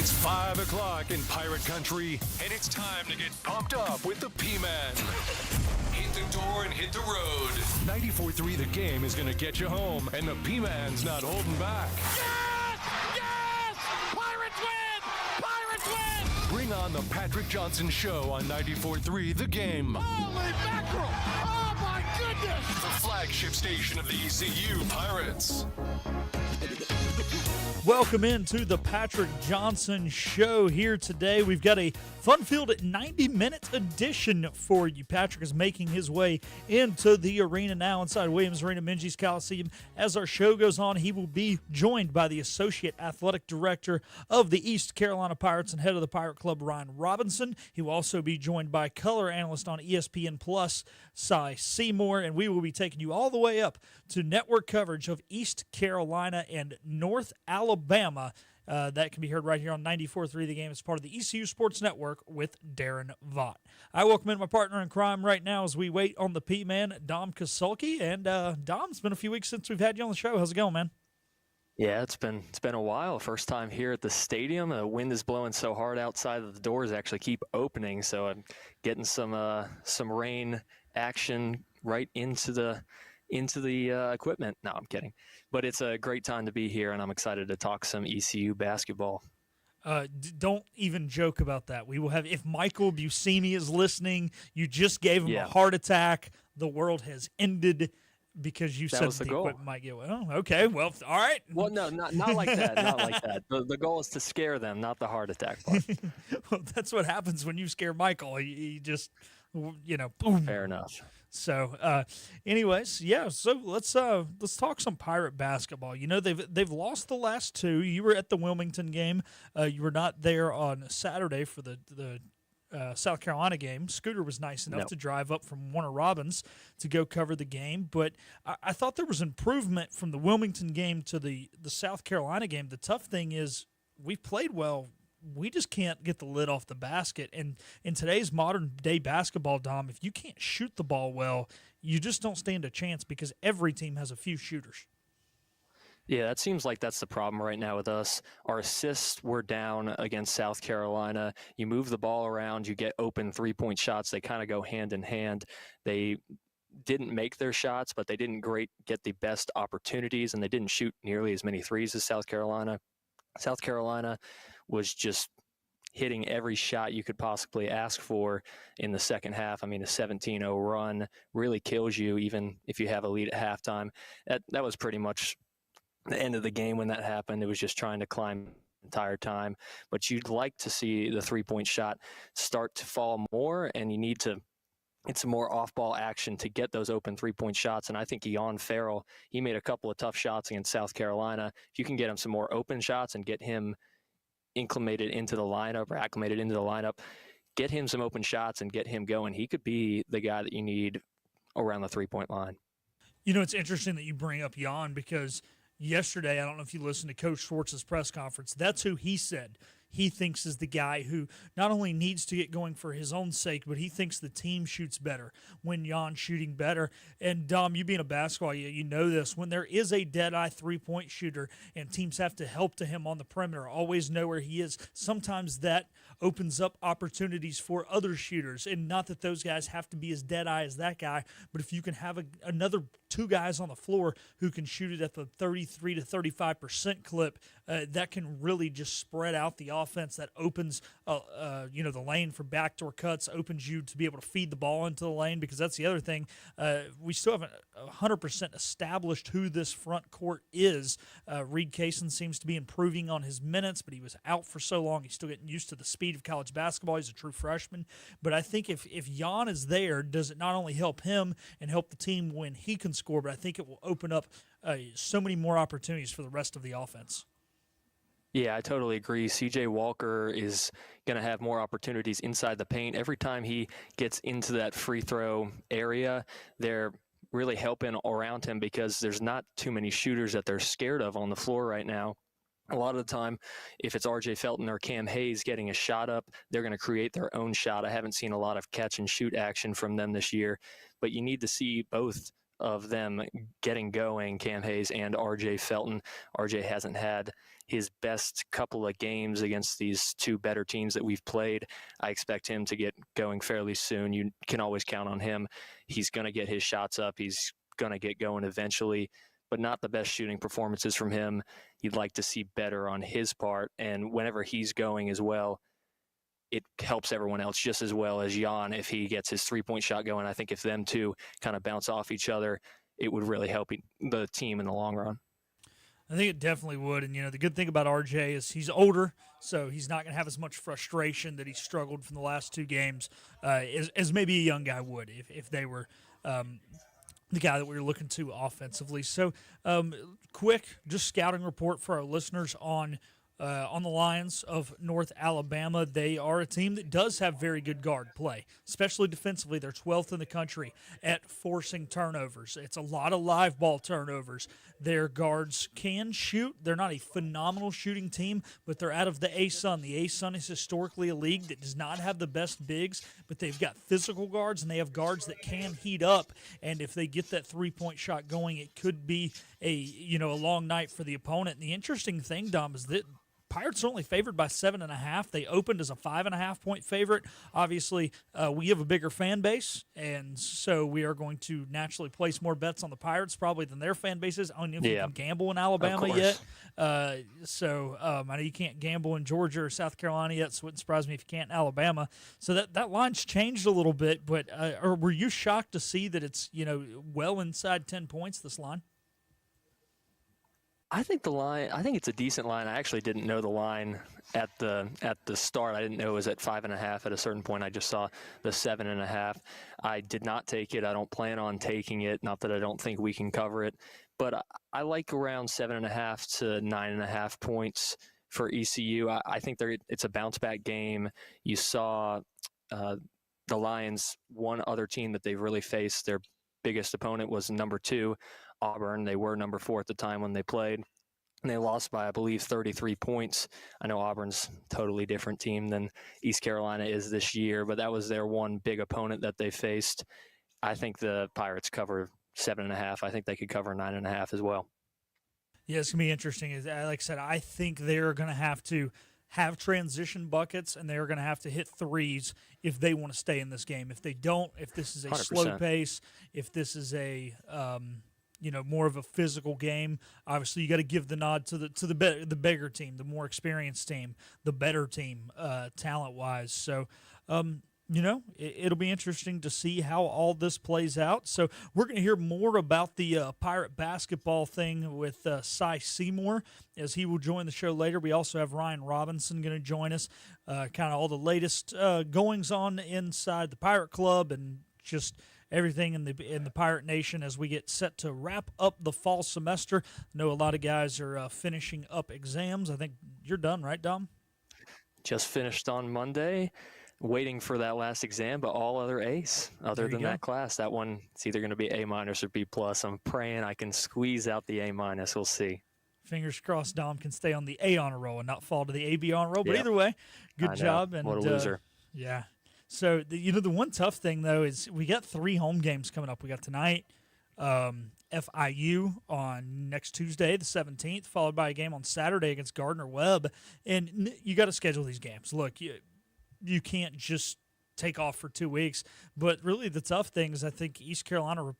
It's 5 o'clock in Pirate Country, and it's time to get pumped up with the P-Man. Hit the door and hit the road. 94.3 The Game is going to get you home, and the P-Man's not holding back. Yes! Yes! Pirates win! Pirates win! Bring on the Patrick Johnson Show on 94.3 The Game. Holy mackerel! Oh, my goodness! The flagship station of the ECU Pirates. Welcome into the Patrick Johnson Show here today. We've got a fun-filled 90-minute edition for you. Patrick is making his way into the arena now inside Williams Arena, Minges Coliseum. As our show goes on, he will be joined by the Associate Athletic Director of the East Carolina Pirates and head of the Pirate Club, Ryan Robinson. He will also be joined by color analyst on ESPN Plus, Seymour, and we will be taking you all the way up to network coverage of East Carolina and North Alabama. That can be heard right here on 94.3 The Game as part of the ECU Sports Network with Darren Vaught. I welcome in my partner in crime right now as we wait on the P-Man, Dom Kasulki. And Dom, it's been a few weeks since we've had you on the show. How's it going, man? Yeah, it's been a while. First time here at the stadium. The wind is blowing so hard outside that the doors actually keep opening. So I'm getting some rain action right into the equipment. No, I'm kidding. But it's a great time to be here, and I'm excited to talk some ECU basketball. Don't even joke about that. We will have, if Michael Buscemi is listening, you just gave him a heart attack. The world has ended because you said the equipment might get, well, okay, well, all right. Well, no, not like that. Not like that. The goal is to scare them, not the heart attack part. Well, that's what happens when you scare Michael. He just, boom. Fair enough. So, anyways, yeah. So let's talk some Pirate basketball. You know, they've lost the last two. You were at the Wilmington game. You were not there on Saturday for the South Carolina game. Scooter was nice enough to drive up from Warner Robins to go cover the game. But I thought there was improvement from the Wilmington game to the South Carolina game. The tough thing is we played well. We just can't get the lid off the basket. And in today's modern-day basketball, Dom, if you can't shoot the ball well, you just don't stand a chance because every team has a few shooters. Yeah, that seems like that's the problem right now with us. Our assists were down against South Carolina. You move the ball around, you get open three-point shots. They kind of go hand in hand. They didn't make their shots, but they didn't get the best opportunities, and they didn't shoot nearly as many threes as South Carolina. South Carolina was just hitting every shot you could possibly ask for in the second half. I mean, a 17-0 run really kills you, even if you have a lead at halftime. That was pretty much the end of the game when that happened. It was just trying to climb the entire time. But you'd like to see the three-point shot start to fall more, and you need to get some more off-ball action to get those open three-point shots. And I think Ian Farrell, he made a couple of tough shots against South Carolina. If you can get him some more open shots and get him acclimated into the lineup, get him some open shots and get him going, he could be the guy that you need around the three-point line. You know, it's interesting that you bring up Jan because yesterday, I don't know if you listened to Coach Schwartz's press conference, that's who he said he thinks is the guy who not only needs to get going for his own sake, but he thinks the team shoots better when Jan's shooting better. And, Dom, you being a basketball, you know this. When there is a dead-eye three-point shooter and teams have to help to him on the perimeter, always know where he is, sometimes that opens up opportunities for other shooters. And not that those guys have to be as dead-eye as that guy, but if you can have another two guys on the floor who can shoot it at the 33 to 35% clip, that can really just spread out the offense. That opens, the lane for backdoor cuts, opens you to be able to feed the ball into the lane, because that's the other thing. We still haven't 100% established who this front court is. Reed Kaysen seems to be improving on his minutes, but he was out for so long. He's still getting used to the speed of college basketball. He's a true freshman. But I think if Jan is there, does it not only help him and help the team when he can score, but I think it will open up so many more opportunities for the rest of the offense. Yeah, I totally agree. C.J. Walker is going to have more opportunities inside the paint. Every time he gets into that free throw area, they're really helping around him because there's not too many shooters that they're scared of on the floor right now. A lot of the time, if it's R.J. Felton or Cam Hayes getting a shot up, they're going to create their own shot. I haven't seen a lot of catch and shoot action from them this year, but you need to see both of them getting going, Cam Hayes and RJ Felton. RJ hasn't had his best couple of games against these two better teams that we've played. I expect him to get going fairly soon. You can always count on him. He's going to get his shots up. He's going to get going eventually, but not the best shooting performances from him. You'd like to see better on his part, and whenever he's going as well, it helps everyone else just as well as Jan if he gets his three-point shot going. I think if them two kind of bounce off each other, it would really help the team in the long run. I think it definitely would. And, the good thing about RJ is he's older, so he's not going to have as much frustration that he struggled from the last two games as maybe a young guy would if they were the guy that we were looking to offensively. So, quick, just scouting report for our listeners on the Lions of North Alabama. They are a team that does have very good guard play, especially defensively. They're 12th in the country at forcing turnovers. It's a lot of live ball turnovers. Their guards can shoot. They're not a phenomenal shooting team, but they're out of the A-Sun. The A-Sun is historically a league that does not have the best bigs, but they've got physical guards, and they have guards that can heat up. And if they get that three-point shot going, it could be a long night for the opponent. And the interesting thing, Dom, is that Pirates are only favored by 7.5. They opened as a 5.5-point favorite. Obviously, we have a bigger fan base, and so we are going to naturally place more bets on the Pirates probably than their fan bases. I don't know if you can gamble in Alabama yet. I know you can't gamble in Georgia or South Carolina yet, so it wouldn't surprise me if you can't in Alabama. So that line's changed a little bit, but or were you shocked to see that it's well inside 10 points, this line? I think it's a decent line. I actually didn't know the line at the start. I didn't know it was at 5.5 at a certain point. I just saw the 7.5. I did not take it. I don't plan on taking it. Not that I don't think we can cover it, but I like around 7.5 to 9.5 points for ECU. I think it's a bounce back game. You saw the Lions, one other team that they've really faced. Their biggest opponent was number 2. Auburn. They were number 4 at the time when they played, and they lost by, I believe, 33 points. I know Auburn's a totally different team than East Carolina is this year, but that was their one big opponent that they faced. I think the Pirates cover 7.5. I think they could cover 9.5 as well. Yeah, it's going to be interesting. Like I said, I think they're going to have transition buckets, and they're going to have to hit threes if they want to stay in this game. If they don't, if this is a 100%. Slow pace, if this is a more of a physical game, obviously you got to give the nod to the bigger team, the more experienced team, the better team, talent-wise. So, it'll be interesting to see how all this plays out. So we're going to hear more about the Pirate basketball thing with Seymour as he will join the show later. We also have Ryan Robinson going to join us, kind of all the latest goings-on inside the Pirate Club and just everything in the Pirate Nation as we get set to wrap up the fall semester. I know a lot of guys are finishing up exams. I think you're done, right, Dom? Just finished on Monday, waiting for that last exam, but all other A's other than that class. That one, it's either going to be A- or B+. I'm praying I can squeeze out the A-. We'll see. Fingers crossed Dom can stay on the A honor roll and not fall to the AB honor roll. But either way, good job. And what a loser. Yeah. So, the one tough thing, though, is we got 3 home games coming up. We got tonight, FIU on next Tuesday, the 17th, followed by a game on Saturday against Gardner-Webb. And you got to schedule these games. Look, you can't just take off for 2 weeks. But really the tough thing is I think East Carolina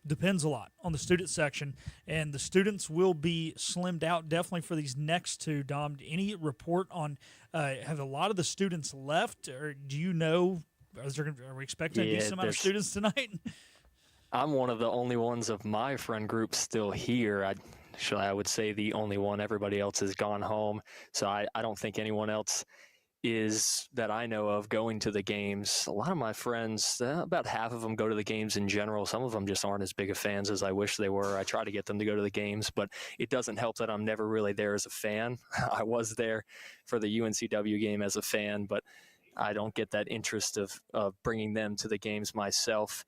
depends a lot on the student section, and the students will be slimmed out definitely for these next 2. Dom, any report on have a lot of the students left, or do you know, are we expecting a decent amount of students tonight? I'm one of the only ones of my friend group still here. I would say the only one. Everybody else has gone home, so I don't think anyone else is that I know of going to the games. A lot of my friends, about half of them go to the games in general. Some of them just aren't as big of fans as I wish they were. I try to get them to go to the games, but it doesn't help that I'm never really there as a fan. I was there for the UNCW game as a fan, but I don't get that interest of bringing them to the games myself.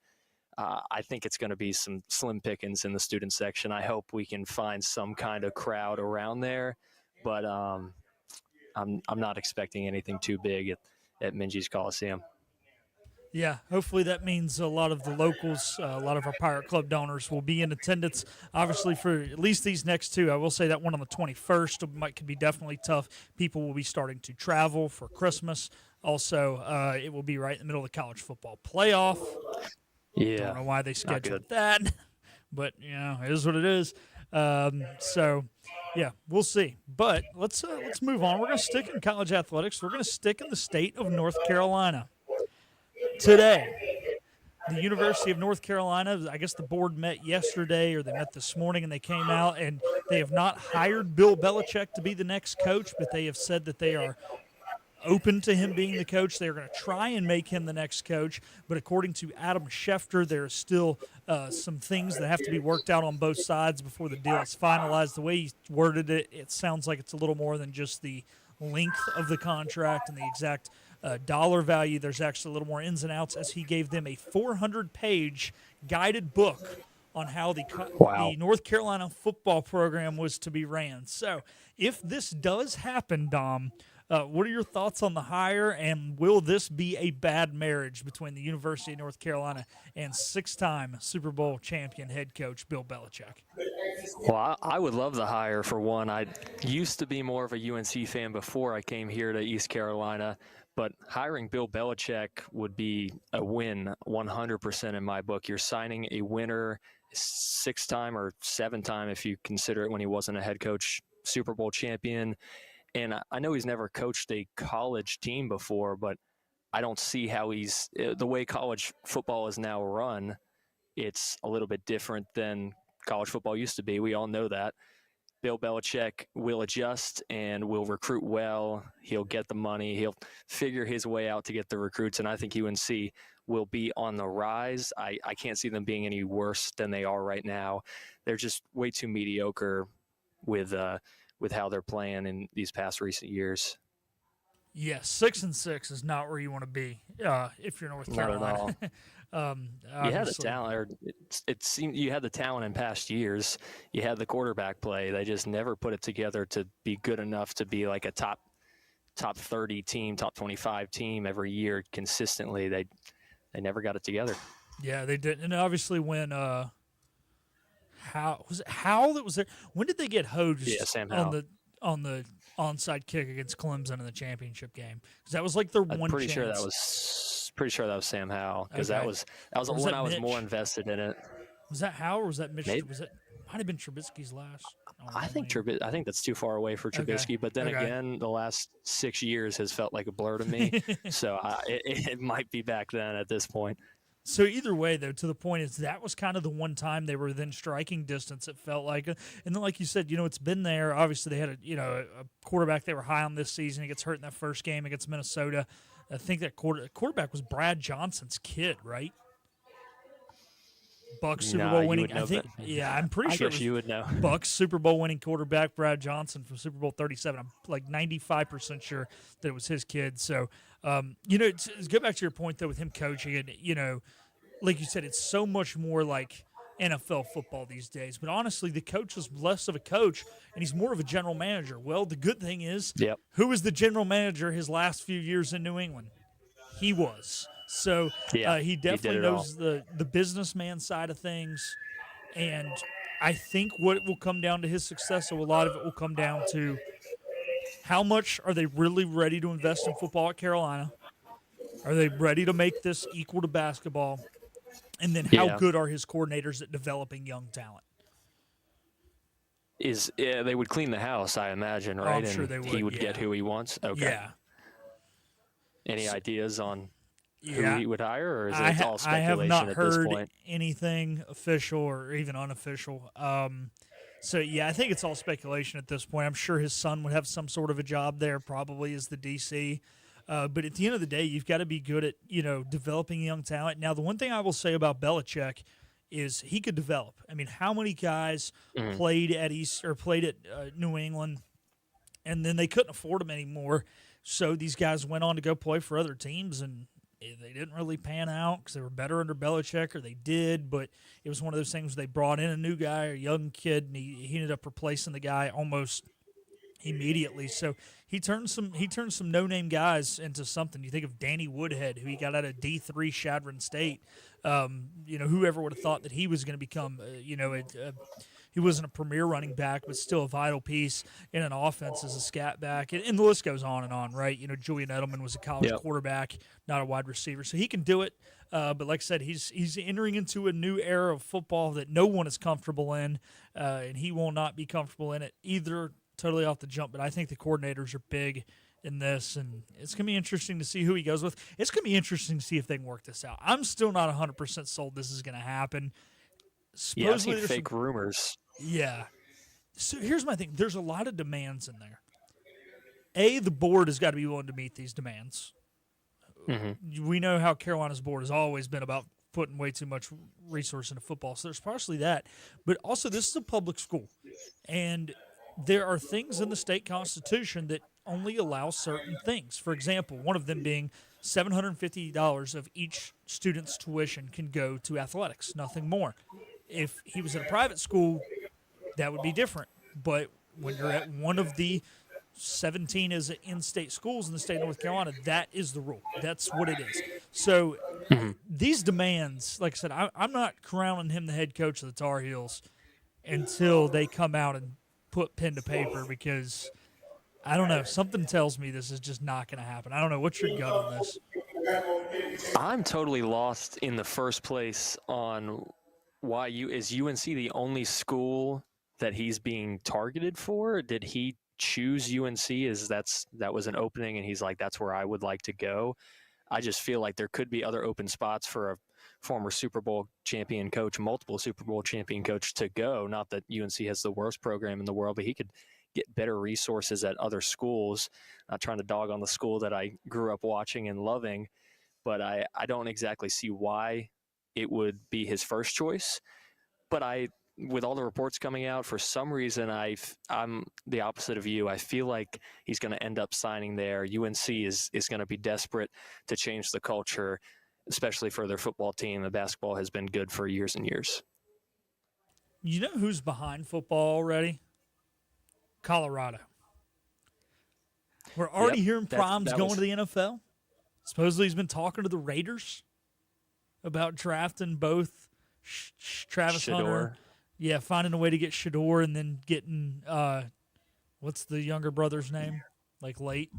I think it's going to be some slim pickings in the student section. I hope we can find some kind of crowd around there, but I'm not expecting anything too big at Minji's Coliseum. Yeah, hopefully that means a lot of the locals, a lot of our Pirate Club donors will be in attendance, obviously, for at least these next two. I will say that one on the 21st could be definitely tough. People will be starting to travel for Christmas. Also, it will be right in the middle of the college football playoff. Yeah. Don't know why they Not scheduled good. that, but, it is what it is. Yeah, we'll see. But let's move on. We're going to stick in college athletics. We're going to stick in the state of North Carolina. Today, the University of North Carolina, I guess the board met yesterday or they met this morning and they came out and they have not hired Bill Belichick to be the next coach, but they have said that they are open to him being the coach. They're going to try and make him the next coach. But according to Adam Schefter, there are still some things that have to be worked out on both sides before the deal is finalized. The way he worded it, it sounds like it's a little more than just the length of the contract and the exact dollar value. There's actually a little more ins and outs as he gave them a 400-page guided book on how the North Carolina football program was to be ran. So if this does happen, Dom, what are your thoughts on the hire, and will this be a bad marriage between the University of North Carolina and six-time Super Bowl champion head coach Bill Belichick? Well, I would love the hire for one. I used to be more of a UNC fan before I came here to East Carolina, but hiring Bill Belichick would be a win 100% in my book. You're signing a winner, six-time or seven-time if you consider it when he wasn't a head coach, Super Bowl champion. And I know he's never coached a college team before, but I don't see how the way college football is now run, it's a little bit different than college football used to be. We all know that. Bill Belichick will adjust and will recruit well. He'll get the money. He'll figure his way out to get the recruits, and I think UNC will be on the rise. I can't see them being any worse than they are right now. They're just way too mediocre with how they're playing in these past recent years. Yes, 6-6 is not where you want to be if you're North Carolina. Not at all. You had the talent, or it seemed you had the talent in past years. You had the quarterback play. They just never put it together to be good enough to be like a top 30 team, top 25 team every year consistently. They never got it together. Yeah, they didn't. And obviously when Howell that was there? When did they get hosed Sam Howell. on the onside kick against Clemson in the championship game? Because that was like their one Pretty chance. sure that was Sam Howell, because Okay. that was the one I was more invested in it. Was that Howell or was that Mitch? Maybe. Was it might have been Trubisky's last? I think that's too far away for Trubisky. Okay. But then Okay. again, the last 6 years has felt like a blur to me. So it might be back then at this point. So either way, though, to the point is that was kind of the one time they were within striking distance, it felt like. And then, like you said, it's been there. Obviously, they had a quarterback they were high on this season. He gets hurt in that first game against Minnesota. I think that quarterback was Brad Johnson's kid, right? Bucks Super Bowl winning. I think. Yeah, I'm pretty sure. I guess you would know. Bucks Super Bowl winning quarterback Brad Johnson from Super Bowl 37. I'm like 95% sure that it was his kid. So, to go back to your point though with him coaching, and like you said, it's so much more like NFL football these days. But honestly, the coach is less of a coach and he's more of a general manager. Well, the good thing is, who was the general manager his last few years in New England? He was. So he definitely knows the businessman side of things. And I think what will come down to his success, so a lot of it will come down to how much are they really ready to invest in football at Carolina? Are they ready to make this equal to basketball? And then how good are his coordinators at developing young talent? They would clean the house, I imagine, right? I'm sure they would. He would get who he wants. Okay. Yeah. Any ideas on who he would hire, or is it all speculation I have not at heard this point? anything official or even unofficial. I think it's all speculation at this point. I'm sure his son would have some sort of a job there, probably as the DC. But at the end of the day, you've got to be good at developing young talent. Now, the one thing I will say about Belichick is he could develop. I mean, how many guys played at New England, and then they couldn't afford them anymore, so these guys went on to go play for other teams, and they didn't really pan out because they were better under Belichick, or they did, but it was one of those things where they brought in a new guy, a young kid, and he ended up replacing the guy almost immediately. So he turned some no name guys into something. You think of Danny Woodhead, who he got out of D3 Shadron State. Whoever would have thought that he was going to become, he wasn't a premier running back, but still a vital piece in an offense as a scat back. And the list goes on and on, right? Julian Edelman was a college quarterback, not a wide receiver. So he can do it. But like I said, he's entering into a new era of football that no one is comfortable in, and he will not be comfortable in it either, totally off the jump. But I think the coordinators are big in this, and it's going to be interesting to see who he goes with. It's going to be interesting to see if they can work this out. I'm still not 100% sold this is going to happen. Supposedly, I've seen fake rumors. Yeah. So here's my thing. There's a lot of demands in there. The board has got to be willing to meet these demands. Mm-hmm. We know how Carolina's board has always been about putting way too much resource into football. So there's partially that. But also, this is a public school. And there are things in the state constitution that only allow certain things. For example, one of them being $750 of each student's tuition can go to athletics, nothing more. If he was at a private school, that would be different. But when you're at one of the 17 as in-state schools in the state of North Carolina, that is the rule. That's what it is. So these demands, like I said, I'm not crowning him the head coach of the Tar Heels until they come out and put pen to paper, because I don't know. Something tells me this is just not going to happen. I don't know. What's your gut on this? I'm totally lost in the first place on why is UNC the only school that he's being targeted for? Did he choose UNC as that was an opening and he's like, that's where I would like to go? I just feel like there could be other open spots for a former Super Bowl champion coach, multiple Super Bowl champion coach to go. Not that UNC has the worst program in the world, but he could get better resources at other schools. Not trying to dog on the school that I grew up watching and loving, but I don't exactly see why it would be his first choice. But with all the reports coming out, for some reason, I'm the opposite of you. I feel like he's going to end up signing there. UNC is going to be desperate to change the culture, especially for their football team. The basketball has been good for years and years. You know who's behind football already? Colorado. We're already hearing Prom's going to the NFL. Supposedly he's been talking to the Raiders about drafting both Travis Shedeur. Hunter. Yeah, finding a way to get Shedeur and then getting what's the younger brother's name? Like late.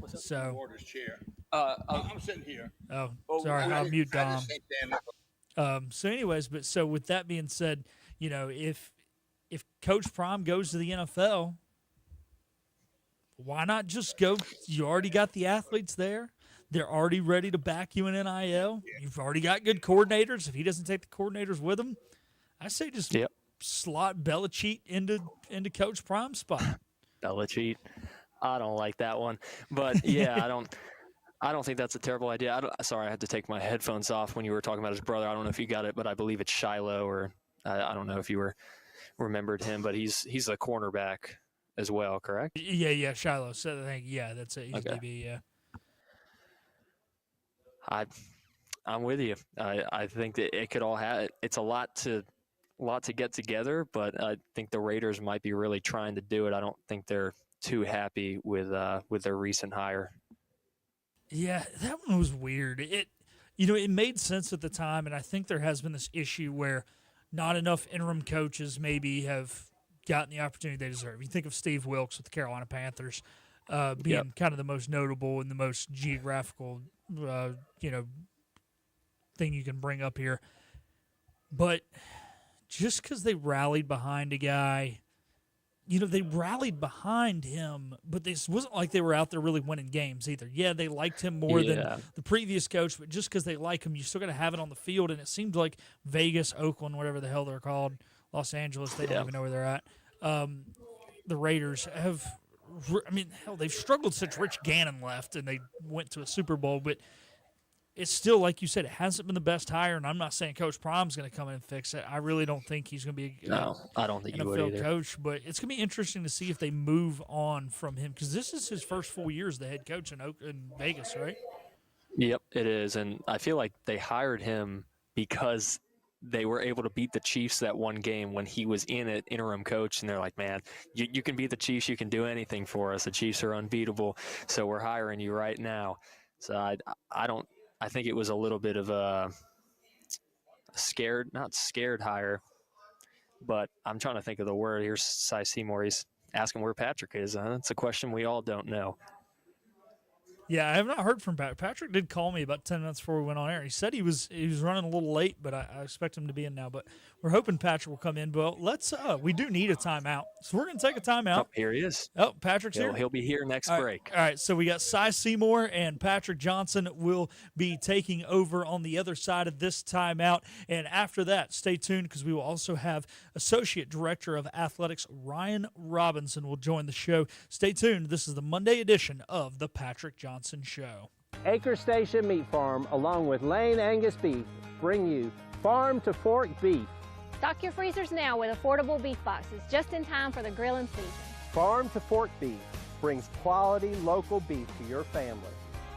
So Order's chair. I'm sitting here. Oh, sorry, I'll mute Dom. So anyways, so with that being said, if Coach Prom goes to the NFL, why not just go? You already got the athletes there. They're already ready to back you in NIL. You've already got good coordinators. If he doesn't take the coordinators with him, I say just slot Belichick into Coach Prom's spot. Belichick, I don't like that one, but yeah, I don't think that's a terrible idea. Sorry, I had to take my headphones off when you were talking about his brother. I don't know if you got it, but I believe it's Shiloh, or I don't know if you remembered him, but he's a cornerback as well, correct? Yeah, Shiloh. So I think that's it. He's DB, yeah. I'm with you. I think that it could all have. It's a lot to get together, but I think the Raiders might be really trying to do it. I don't think they're too happy with their recent hire. Yeah, that one was weird. It made sense at the time, and I think there has been this issue where not enough interim coaches maybe have gotten the opportunity they deserve. You think of Steve Wilkes with the Carolina Panthers being kind of the most notable and the most geographical, thing you can bring up here. But just because they rallied behind a guy, they rallied behind him, but this wasn't like they were out there really winning games either. Yeah, they liked him more than the previous coach, but just because they like him, you still got to have it on the field. And it seemed like Vegas, Oakland, whatever the hell they're called, Los Angeles, they don't even know where they're at. The Raiders have, they've struggled since Rich Gannon left and they went to a Super Bowl, but it's still, like you said, it hasn't been the best hire, and I'm not saying Coach Prom's going to come in and fix it. I really don't think he's going to be I don't think he would either. Coach, but it's going to be interesting to see if they move on from him, because this is his first full year as the head coach in Vegas, right? Yep, it is, and I feel like they hired him because they were able to beat the Chiefs that one game when he was in it, interim coach, and they're like, man, you can beat the Chiefs, you can do anything for us. The Chiefs are unbeatable, so we're hiring you right now. So I think it was a little bit of a not scared hire, but I'm trying to think of the word. Here's Cy Seymour. He's asking where Patrick is. That's a question we all don't know. Yeah, I have not heard from Patrick. Patrick did call me about 10 minutes before we went on air. He said he was running a little late, but I expect him to be in now. But we're hoping Patrick will come in. But we do need a timeout, so we're going to take a timeout. Oh, here he is. Oh, Patrick's here. He'll be here next break. All right, so we got Cy Seymour and Patrick Johnson will be taking over on the other side of this timeout. And after that, stay tuned because we will also have Associate Director of Athletics Ryan Robinson will join the show. Stay tuned. This is the Monday edition of the Patrick Johnson Show. Acre Station Meat Farm, along with Lane Angus Beef, bring you Farm to Fork Beef. Stock your freezers now with affordable beef boxes, just in time for the grilling season. Farm to Fork Beef brings quality local beef to your family.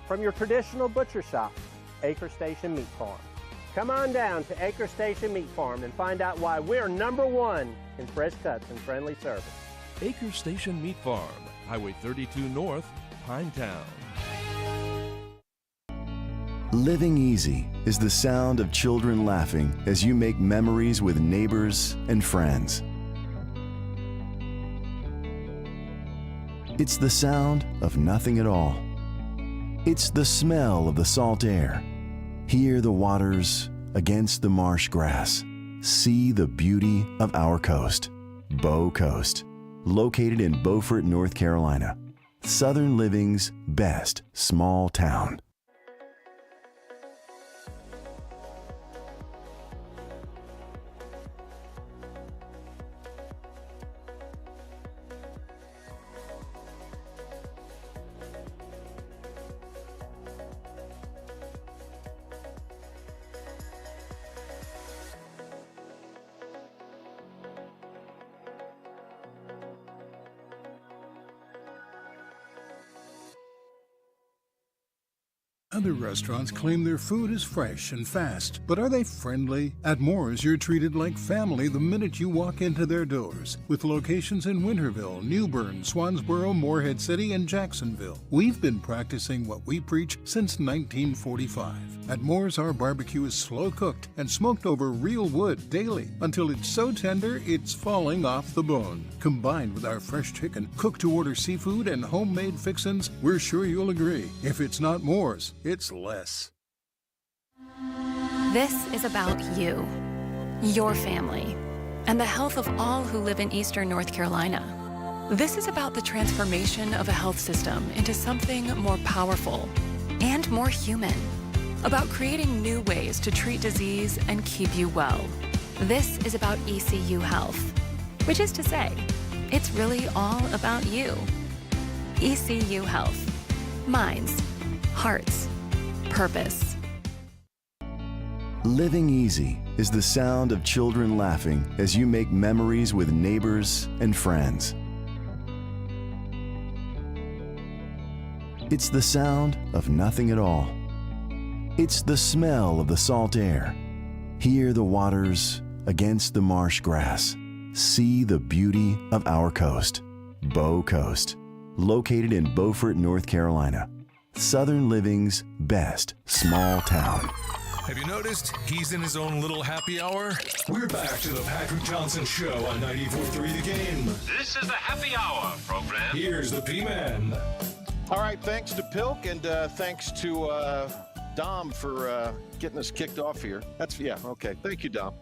From your traditional butcher shop, Acre Station Meat Farm. Come on down to Acre Station Meat Farm and find out why we're #1 in fresh cuts and friendly service. Acre Station Meat Farm, Highway 32 North, Pinetown. Living easy is the sound of children laughing as you make memories with neighbors and friends. It's the sound of nothing at all. It's the smell of the salt air. Hear the waters against the marsh grass. See the beauty of our coast, Bow Coast, located in Beaufort, North Carolina. Southern Living's best small town. Other restaurants claim their food is fresh and fast, but are they friendly? At Moore's, you're treated like family the minute you walk into their doors. With locations in Winterville, New Bern, Swansboro, Morehead City, and Jacksonville. We've been practicing what we preach since 1945. At Moore's, our barbecue is slow cooked and smoked over real wood daily until it's so tender it's falling off the bone. Combined with our fresh chicken, cooked to order seafood, and homemade fixins, we're sure you'll agree. If it's not Moore's, it's less. This is about you, your family, and the health of all who live in Eastern North Carolina. This is about the transformation of a health system into something more powerful and more human. About creating new ways to treat disease and keep you well. This is about ECU Health, which is to say, it's really all about you. ECU Health. Minds, hearts, purpose. Living easy is the sound of children laughing as you make memories with neighbors and friends. It's the sound of nothing at all. It's the smell of the salt air. Hear the waters against the marsh grass. See the beauty of our coast, Bow Coast, located in Beaufort, North Carolina. Southern Living's best small town. Have you noticed he's in his own little happy hour? We're back to the Patrick Johnson Show on 94.3 The Game. This is the Happy Hour program. Here's the P-Man. All right, thanks to Pilk and thanks to Dom for getting us kicked off here. Okay. Thank you, Dom.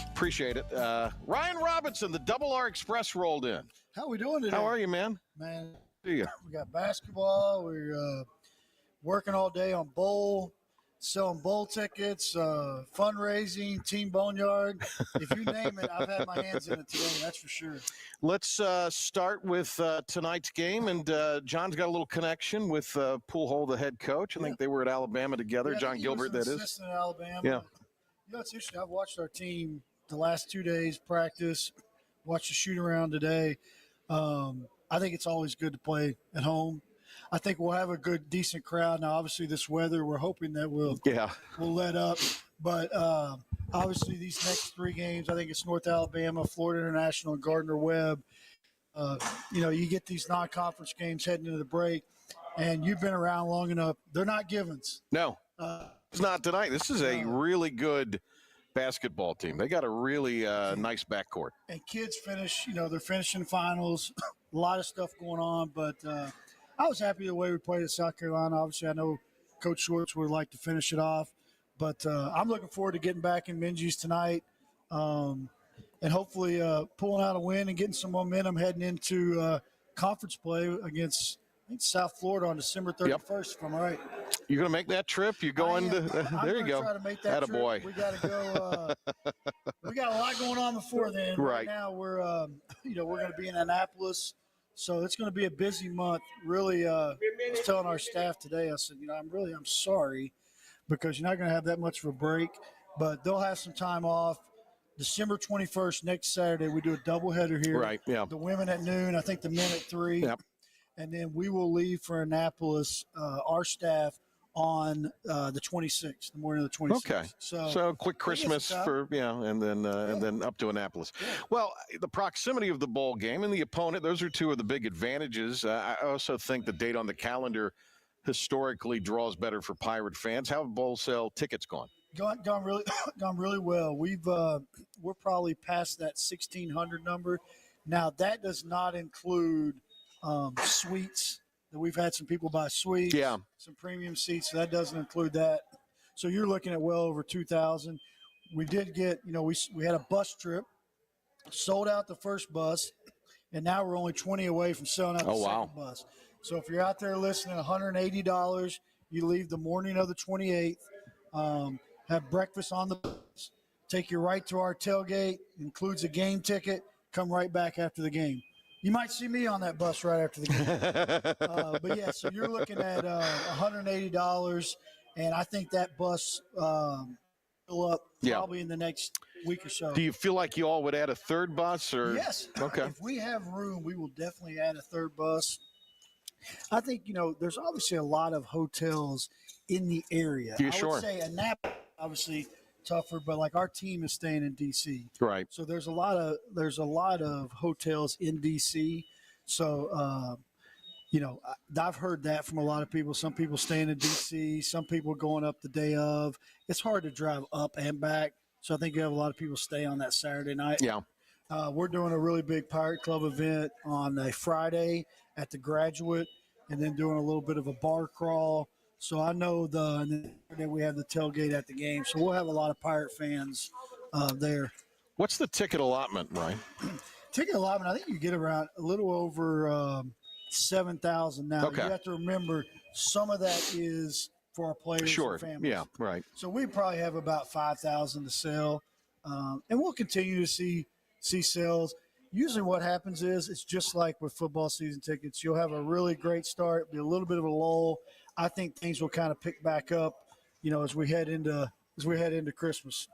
Appreciate it. Ryan Robinson, the Double R Express rolled in. How we doing today? How are you, man? Man, Do you? we got basketball. We're working all day on bowl, selling bowl tickets, fundraising, Team Boneyard. If you name it, I've had my hands in it today, that's for sure. Let's start with tonight's game, and John's got a little connection with Poolhole, the head coach. I think they were at Alabama together. Yeah, John Gilbert, that is. Assistant at Alabama. Yeah. You know, it's interesting. I've watched our team the last 2 days practice, watched the shoot around today. I think it's always good to play at home. I think we'll have a good, decent crowd. Now, obviously, this weather, we're hoping that we'll let up. But obviously these next 3 games, I think it's North Alabama, Florida International, and Gardner-Webb. You get these non-conference games heading into the break, and you've been around long enough. They're not givens. No, it's not tonight. This is a really good basketball team. They got a really nice backcourt. And kids finish, they're finishing finals. A lot of stuff going on, but I was happy the way we played at South Carolina. Obviously, I know Coach Schwartz would like to finish it off, but I'm looking forward to getting back in Minji's tonight and hopefully pulling out a win and getting some momentum heading into conference play against, I think, South Florida on December 31st, if I'm right. You're going to make that trip? You're going to – there you go. Try to make that trip. Attaboy. We got to go we got a lot going on before then. Right now we're we're going to be in Annapolis. So it's going to be a busy month. Really, I was telling our staff today, I said, I'm sorry because you're not going to have that much of a break, but they'll have some time off. December 21st, next Saturday, we do a doubleheader here. Right, yeah. The women at noon, I think the men at 3. Yep. And then we will leave for Annapolis, our staff, on the 26th, the morning of the 26th. Okay. So quick Christmas and then up to Annapolis. Yeah. Well, the proximity of the bowl game and the opponent, those are 2 of the big advantages. I also think the date on the calendar historically draws better for Pirate fans. How have bowl sale tickets gone? Gone really well. We're probably past that 1,600 number. Now that does not include suites. That we've had some people buy suites, some premium seats. So that doesn't include that. So you're looking at well over 2,000. We did get, we had a bus trip, sold out the first bus, and now we're only 20 away from selling out the second bus. So if you're out there listening, $180, you leave the morning of the 28th, have breakfast on the bus, take you right to our tailgate, includes a game ticket, come right back after the game. You might see me on that bus right after the game. But, yeah, so you're looking at $180, and I think that bus will up probably in the next week or so. Do you feel like you all would add a 3rd bus? Or Yes. Okay. If we have room, we will definitely add a 3rd bus. I think, there's obviously a lot of hotels in the area. Yeah, I would say Annapolis, obviously – tougher, but like our team is staying in DC, right? So there's a lot of hotels in DC. So I've heard that from a lot of people. Some people staying in DC, some people going up the day of. It's hard to drive up and back, so I think you have a lot of people stay on that Saturday night. Yeah, we're doing a really big Pirate Club event on a Friday at the Graduate, and then doing a little bit of a bar crawl. So I know then we have the tailgate at the game. So we'll have a lot of Pirate fans there. What's the ticket allotment, Ryan? Ticket allotment, I think you get around a little over 7,000 now. Okay. You have to remember some of that is for our players and families. Yeah, right. So we probably have about 5,000 to sell. And we'll continue to see sales. Usually what happens is it's just like with football season tickets. You'll have a really great start, be a little bit of a lull. I think things will kind of pick back up, as we head into Christmas.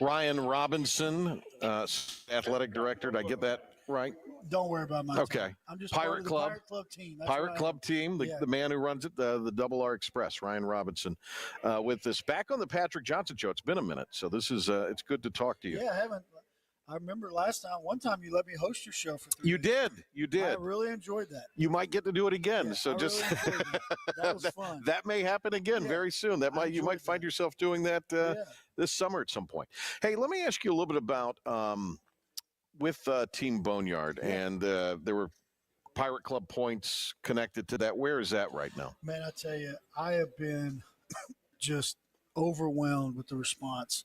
Ryan Robinson, athletic director. Did I get that right? Don't worry about my team. I'm just Pirate Club. Pirate Club team. That's Pirate Club team. The man who runs it, the Double R Express, Ryan Robinson, with this back on the Patrick Johnson show. It's been a minute, so this is it's good to talk to you. Yeah, I haven't. I remember one time you let me host your show for 3 You days. You did. I really enjoyed that. You might get to do it again. Yeah, So I just really enjoyed that was fun. That may happen again very soon. You might find yourself doing that this summer at some point. Hey, let me ask you a little bit about with Team Boneyard, and there were Pirate Club points connected to that. Where is that right now? Man, I tell you, I have been just overwhelmed with the response.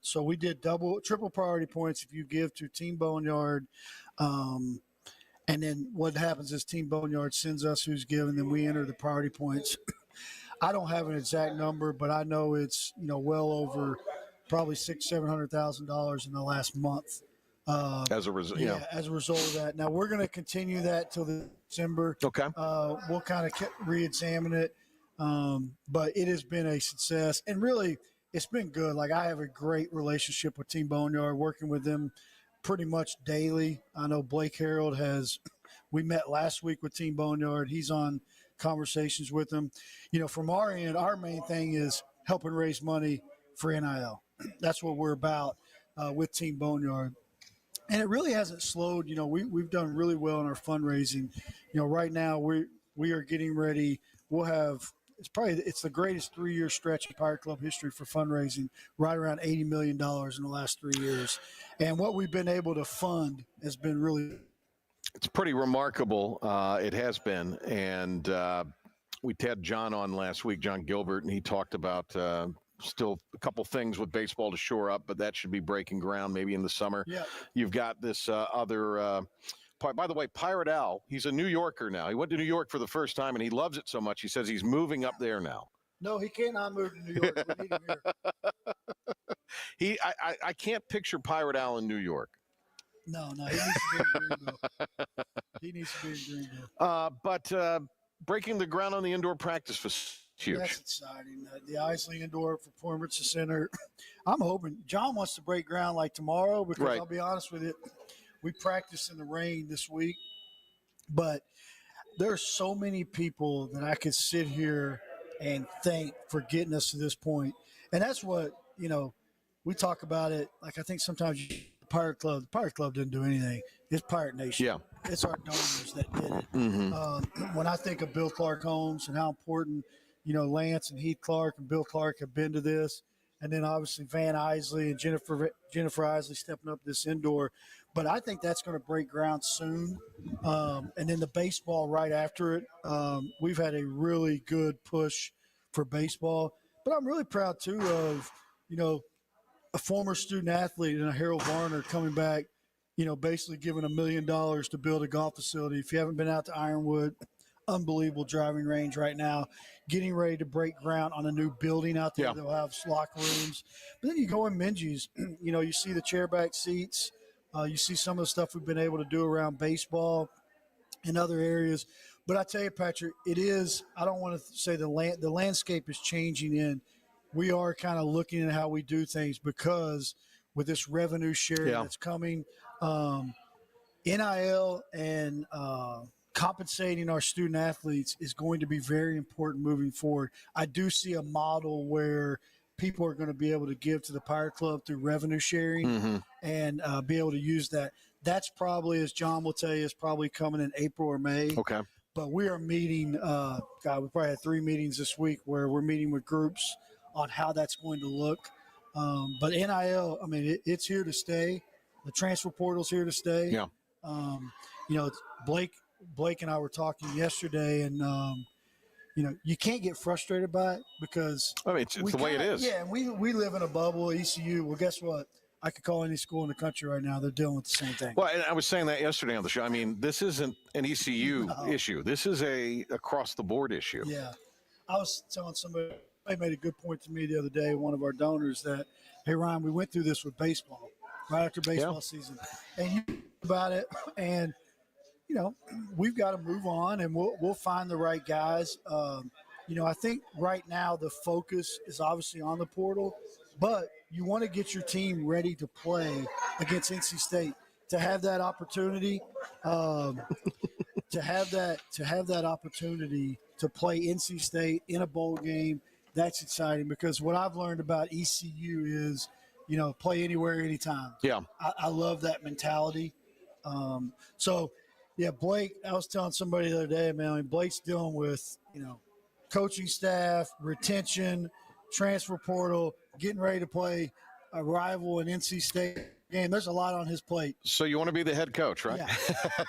So we did triple priority points if you give to Team Boneyard. And then what happens is Team Boneyard sends us who's given, then we enter the priority points. I don't have an exact number, but I know it's, well over probably $600,000-$700,000 in the last month. As a result, as a result of that. Now we're going to continue that till December. Okay. We'll kind of re-examine it. But it has been a success, and really it's been good. Like, I have a great relationship with Team Boneyard, working with them pretty much daily. I know Blake Harold we met last week with Team Boneyard. He's on conversations with them. From our end, our main thing is helping raise money for NIL. that's what we're about with Team Boneyard. And it really hasn't slowed. We've done really well in our fundraising. Right now we are getting ready. We'll have it's the greatest 3-year stretch in Pirate Club history for fundraising, right around $80 million in the last 3 years. And what we've been able to fund has been really. It's pretty remarkable. It has been. And we had John on last week, John Gilbert, and he talked about still a couple things with baseball to shore up, but that should be breaking ground maybe in the summer. Yeah. You've got this other by the way, Pirate Al, he's a New Yorker now. He went to New York for the first time, and he loves it so much. He says he's moving up there now. No, he cannot move to New York. We need him here. I can't picture Pirate Al in New York. No, he needs to be in Greenville. He needs to be in Greenville. But breaking the ground on the indoor practice facility. Huge. That's exciting. The Isley Indoor Performance Center. I'm hoping John wants to break ground like tomorrow because right. I'll be honest with you, we practiced in the rain this week, but there's so many people that I could sit here and thank for getting us to this point. And that's what, we talk about it. Like I think sometimes the Pirate Club didn't do anything. It's Pirate Nation. Yeah. It's our donors that did it. Mm-hmm. When I think of Bill Clark Homes and how important Lance and Heath Clark and Bill Clark have been to this. And then obviously Van Isley and Jennifer Isley stepping up this indoor. But I think that's going to break ground soon. And then the baseball right after it. We've had a really good push for baseball. But I'm really proud, too, of, a former student athlete and a Harold Varner coming back, basically giving $1 million to build a golf facility. If you haven't been out to Ironwood, unbelievable driving range right now, getting ready to break ground on a new building out there. Yeah. They'll have locker rooms. But then you go in Minji's, you see the chairback seats. You see some of the stuff we've been able to do around baseball and other areas. But I tell you, Patrick, it is, I don't want to say the landscape is changing in. We are kind of looking at how we do things because with this revenue sharing that's coming, NIL and compensating our student athletes is going to be very important moving forward. I do see a model where people are going to be able to give to the Pirate Club through revenue sharing and be able to use that. That's probably, as John will tell you, is probably coming in April or May. Okay. But we are meeting, we probably had 3 meetings this week where we're meeting with groups on how that's going to look. But NIL, it's here to stay. The transfer portal's here to stay. Yeah. Blake and I were talking yesterday, and you can't get frustrated by it because it's the way it is. Yeah, we live in a bubble. ECU. Well, guess what? I could call any school in the country right now. They're dealing with the same thing. Well, and I was saying that yesterday on the show. This isn't an ECU issue. This is a across the board issue. Yeah, I was telling somebody. They made a good point to me the other day. One of our donors that, hey Ryan, we went through this with baseball right after baseball season, and you think about it and. We've got to move on, and we'll find the right guys. I think right now the focus is obviously on the portal, but you want to get your team ready to play against NC State. To have that opportunity, to have that opportunity to play NC State in a bowl game, that's exciting because what I've learned about ECU is, play anywhere, anytime. Yeah, I love that mentality. Yeah, Blake, I was telling somebody the other day, man, Blake's dealing with, coaching staff, retention, transfer portal, getting ready to play a rival in NC State game. There's a lot on his plate. So you want to be the head coach, right? Yeah.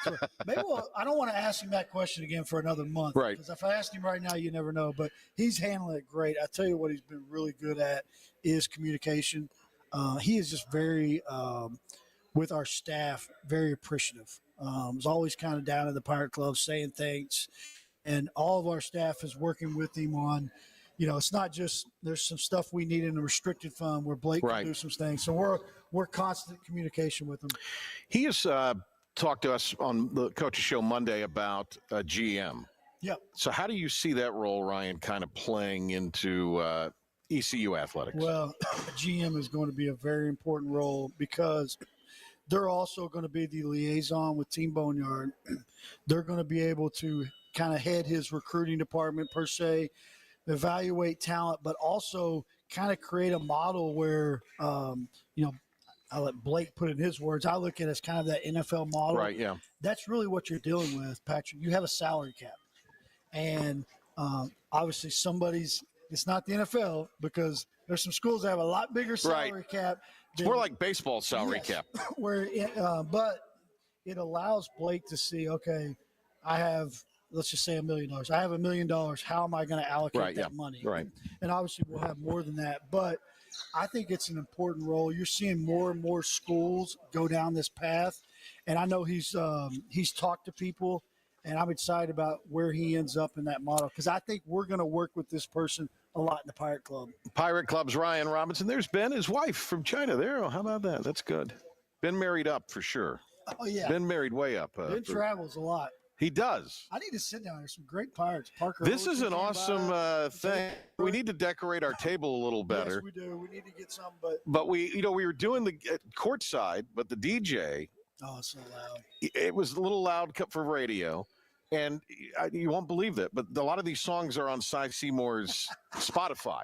So maybe I don't want to ask him that question again for another month. Right. Because if I ask him right now, you never know. But he's handling it great. I tell you what he's been really good at is communication. He is just very, with our staff, very appreciative. Was always kind of down at the Pirate Club saying things, and all of our staff is working with him on, it's not just there's some stuff we need in the restricted fund where Blake can do some things. So we're constant communication with him. He has talked to us on the Coach's Show Monday about GM. Yeah. So how do you see that role, Ryan, kind of playing into ECU athletics? Well, GM is going to be a very important role because – they're also going to be the liaison with Team Boneyard. They're going to be able to kind of head his recruiting department per se. evaluate talent, but also kind of create a model where, I'll let Blake put it in his words. I look at it as kind of that NFL model. Right, yeah. That's really what you're dealing with, Patrick. You have a salary cap. And obviously it's not the NFL because there's some schools that have a lot bigger salary cap. It's more like baseball salary cap. But it allows Blake to see, okay, I have, let's just say $1 million. I have $1 million. How am I going to allocate that money? Right. And obviously we'll have more than that. But I think it's an important role. You're seeing more and more schools go down this path. And I know he's talked to people, and I'm excited about where he ends up in that model because I think we're going to work with this person a lot in the Pirate Club. Pirate Club's Ryan Robinson. There's Ben, his wife from China there. Oh, how about that? That's good. Ben married up for sure. Oh, yeah. Ben married way up. Ben travels a lot. He does. I need to sit down. There's some great Pirates. Parker. This is an awesome thing. We need to decorate our table a little better. Yes, we do. We need to get some, but we were doing the courtside, but the DJ. Oh, it's so loud. It was a little loud for radio, and you won't believe it, but a lot of these songs are on Seymour's Spotify.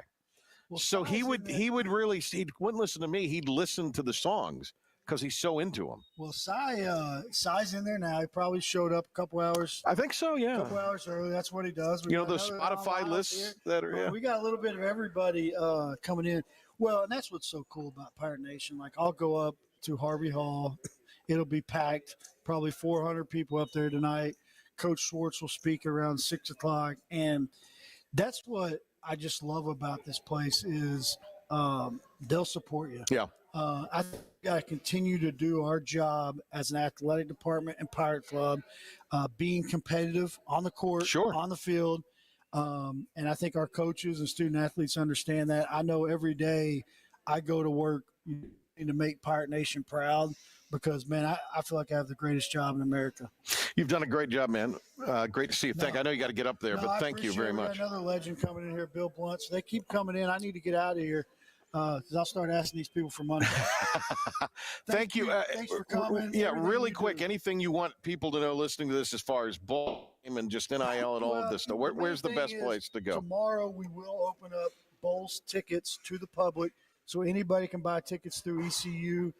Well, so he wouldn't listen to me. He'd listen to the songs because he's so into them. Well, Cy's in there now. He probably showed up a couple hours. I think so, yeah. A couple hours early. That's what he does. Those Spotify lists that are, we got a little bit of everybody coming in. Well, and that's what's so cool about Pirate Nation. Like, I'll go up to Harvey Hall. It'll be packed, probably 400 people up there tonight. Coach Schwartz will speak around 6 o'clock. And that's what I just love about this place is they'll support you. Yeah. I think we got to continue to do our job as an athletic department and Pirate Club, being competitive on the court, on the field. And I think our coaches and student athletes understand that. I know every day I go to work to make Pirate Nation proud because, man, I feel like I have the greatest job in America. You've done a great job, man. Great to see you. I know you got to get up there, but thank you very much. We got another legend coming in here, Bill Blunt. So they keep coming in. I need to get out of here. Because I'll start asking these people for money. Thank you. Thanks for coming. Yeah, really quick. Anything you want people to know listening to this as far as ball game and just NIL and all of this stuff? Where's the best place to go? Tomorrow we will open up Bowls tickets to the public, so anybody can buy tickets through ECU.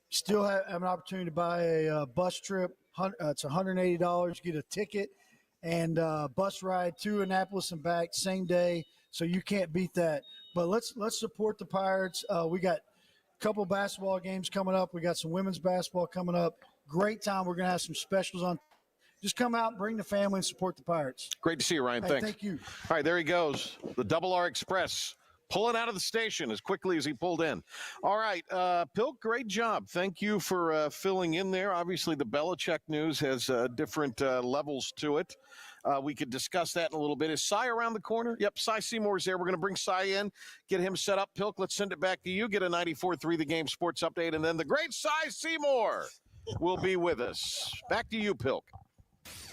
Still have an opportunity to buy a bus trip. It's $180. Get a ticket and bus ride to Annapolis and back same day. So you can't beat that. But let's support the Pirates. We got a couple basketball games coming up. We got some women's basketball coming up. Great time. We're going to have some specials on. Just come out, bring the family, and support the Pirates. Great to see you, Ryan. Thanks. Thank you. All right, there he goes. The Double R Express pulling out of the station as quickly as he pulled in. All right, Pilk, great job. Thank you for filling in there. Obviously, the Belichick news has different levels to it. We could discuss that in a little bit. Is Cy around the corner? Yep, Cy Seymour's there. We're going to bring Cy in, get him set up. Pilk, let's send it back to you. Get a 94.3 The Game Sports Update, and then the great Cy Seymour will be with us. Back to you, Pilk.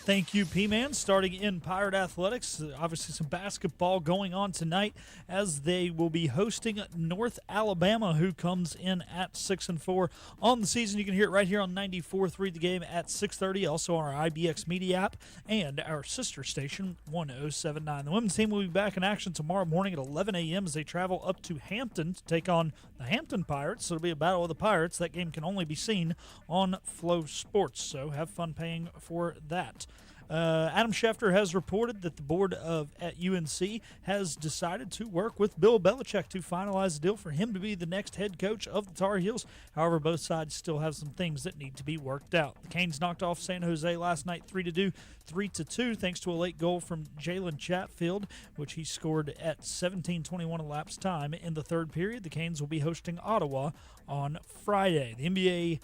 Thank you, P-Man. Starting in Pirate Athletics, obviously some basketball going on tonight as they will be hosting North Alabama, who comes in at 6-4 on the season. You can hear it right here on 94.3 The Game at 6:30, also on our IBX Media app and our sister station, 107.9. The women's team will be back in action tomorrow morning at 11 a.m. as they travel up to Hampton to take on the Hampton Pirates. So it'll be a battle of the Pirates. That game can only be seen on Flow Sports, so have fun paying for that. Adam Schefter has reported that the board at UNC has decided to work with Bill Belichick to finalize a deal for him to be the next head coach of the Tar Heels. However, both sides still have some things that need to be worked out. The Canes knocked off San Jose last night 3-2 thanks to a late goal from Jalen Chatfield, which he scored at 17:21 elapsed time in the third period. The Canes will be hosting Ottawa on Friday. The NBA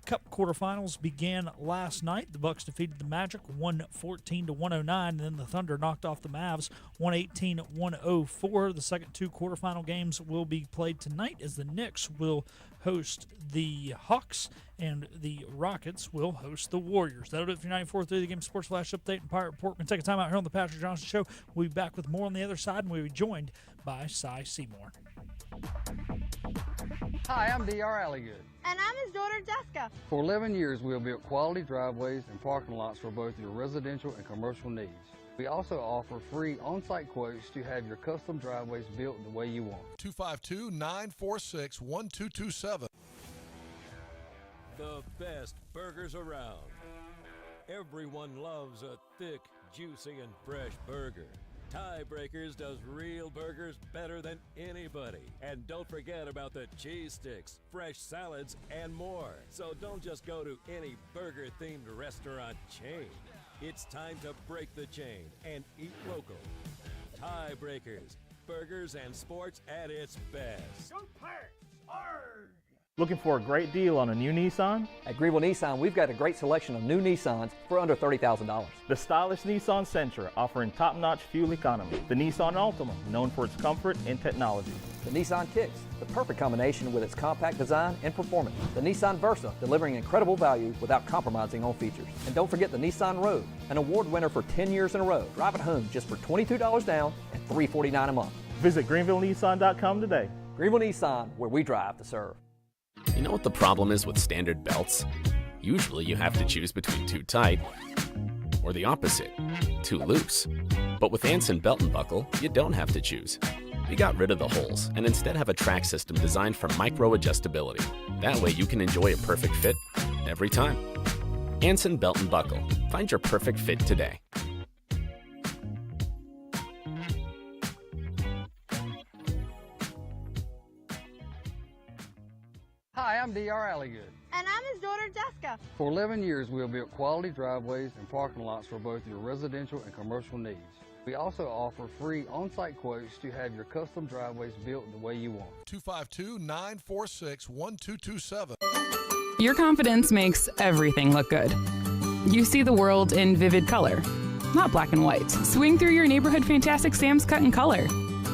Cup quarterfinals began last night. The Bucks defeated the Magic 114-109, and then the Thunder knocked off the Mavs 118-104. The second two quarterfinal games will be played tonight as the Knicks will host the Hawks and the Rockets will host the Warriors. That'll do it for your 94.3 The Game Sports Flash Update and Pirate Report. We're going to take a time out here on the Patrick Johnson Show. We'll be back with more on the other side, and we'll be joined by Cy Seymour. Hi, I'm D.R. Alligood. And I'm his daughter, Jessica. For 11 years, we have built quality driveways and parking lots for both your residential and commercial needs. We also offer free on-site quotes to have your custom driveways built the way you want. 252-946-1227. The best burgers around. Everyone loves a thick, juicy, and fresh burger. Tiebreakers does real burgers better than anybody. And don't forget about the cheese sticks, fresh salads, and more. So don't just go to any burger-themed restaurant chain. It's time to break the chain and eat local. Tiebreakers, burgers and sports at its best. Go Pirates! Arg! Looking for a great deal on a new Nissan? At Greenville Nissan, we've got a great selection of new Nissans for under $30,000. The stylish Nissan Sentra, offering top-notch fuel economy. The Nissan Altima, known for its comfort and technology. The Nissan Kicks, the perfect combination with its compact design and performance. The Nissan Versa, delivering incredible value without compromising on features. And don't forget the Nissan Rogue, an award winner for 10 years in a row. Drive it home just for $22 down and $349 a month. Visit GreenvilleNissan.com today. Greenville Nissan, where we drive to serve. You know what the problem is with standard belts? Usually you have to choose between too tight or the opposite, too loose. But with Anson Belt and Buckle, you don't have to choose. We got rid of the holes and instead have a track system designed for micro-adjustability. That way you can enjoy a perfect fit every time. Anson Belt and Buckle. Find your perfect fit today. Hi, I'm D.R. Alligood. And I'm his daughter, Jessica. For 11 years, we have built quality driveways and parking lots for both your residential and commercial needs. We also offer free on-site quotes to have your custom driveways built the way you want. 252-946-1227. Your confidence makes everything look good. You see the world in vivid color, not black and white. Swing through your neighborhood Fantastic Sam's Cut in Color.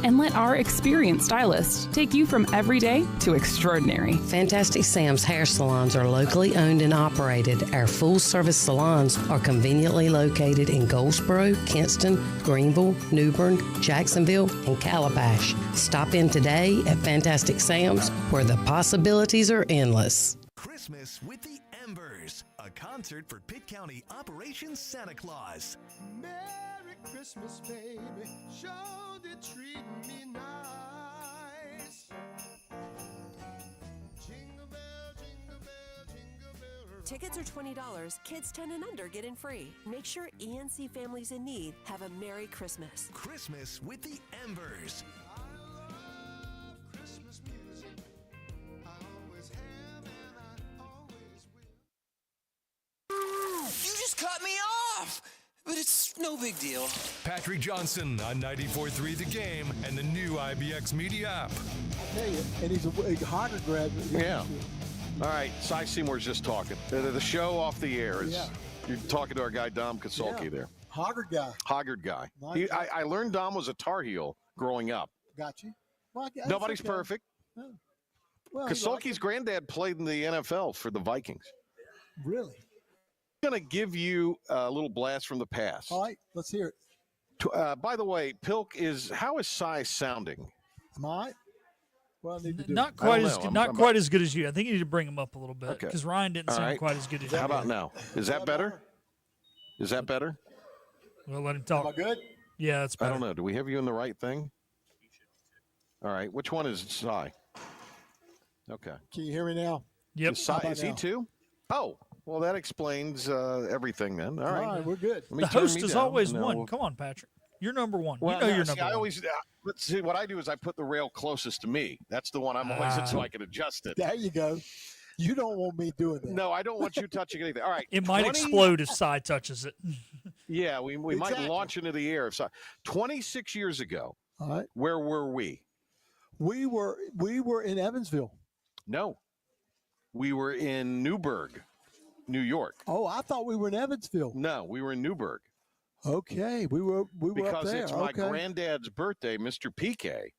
And let our experienced stylists take you from everyday to extraordinary. Fantastic Sam's hair salons are locally owned and operated. Our full-service salons are conveniently located in Goldsboro, Kinston, Greenville, New Bern, Jacksonville, and Calabash. Stop in today at Fantastic Sam's, where the possibilities are endless. Christmas with the Embers, a concert for Pitt County Operation Santa Claus. Merry Christmas, baby. Sure they treat me nice. Jingle bell, jingle bell, jingle bell. Tickets are $20. Kids 10 and under get in free. Make sure ENC families in need have a Merry Christmas. Christmas with the Embers. I love Christmas music. I always have and I always will. You just cut me off! But it's no big deal. Patrick Johnson on 94.3 The Game and the new IBX Media app. I tell you, and he's a Harvard graduate. Yeah. All right, Cy Seymour's just talking. The show off the air is you're talking to our guy Dom Kasulki there. Hoggard guy. Hoggard guy. I learned Dom was a Tar Heel growing up. Got you. Well, Nobody's perfect. No. Well, Kasulki's granddad played in the NFL for the Vikings. Really? I'm going to give you a little blast from the past. All right, let's hear it. By the way, Pilk, how is Cy sounding? Am I? Well, I need to do not quite as good as you. I think you need to bring him up a little bit because Ryan didn't sound quite as good as you. How about now? Is that better? Is that better? We'll let him talk. Am I good? Yeah, it's better. I don't know. Do we have you in the right thing? All right. Which one is Cy? Okay. Can you hear me now? Yep. Is he too? Oh. Well, that explains everything then. All right, we're good. The host is always one. Come on, Patrick. You're number one. Well, you're number one. I always let's see. What I do is I put the rail closest to me. That's the one I'm always in, so I can adjust it. There you go. You don't want me doing that. No, I don't want you touching anything. All right. It might explode if Cy touches it. Yeah, we might launch into the air. 26 years ago. All right. Where were we? We were in Evansville. No, we were in Newburgh, New York. Oh, I thought we were in Evansville. No, we were in Newburgh. Okay, we were up there. Because it's my granddad's birthday, Mr. PK.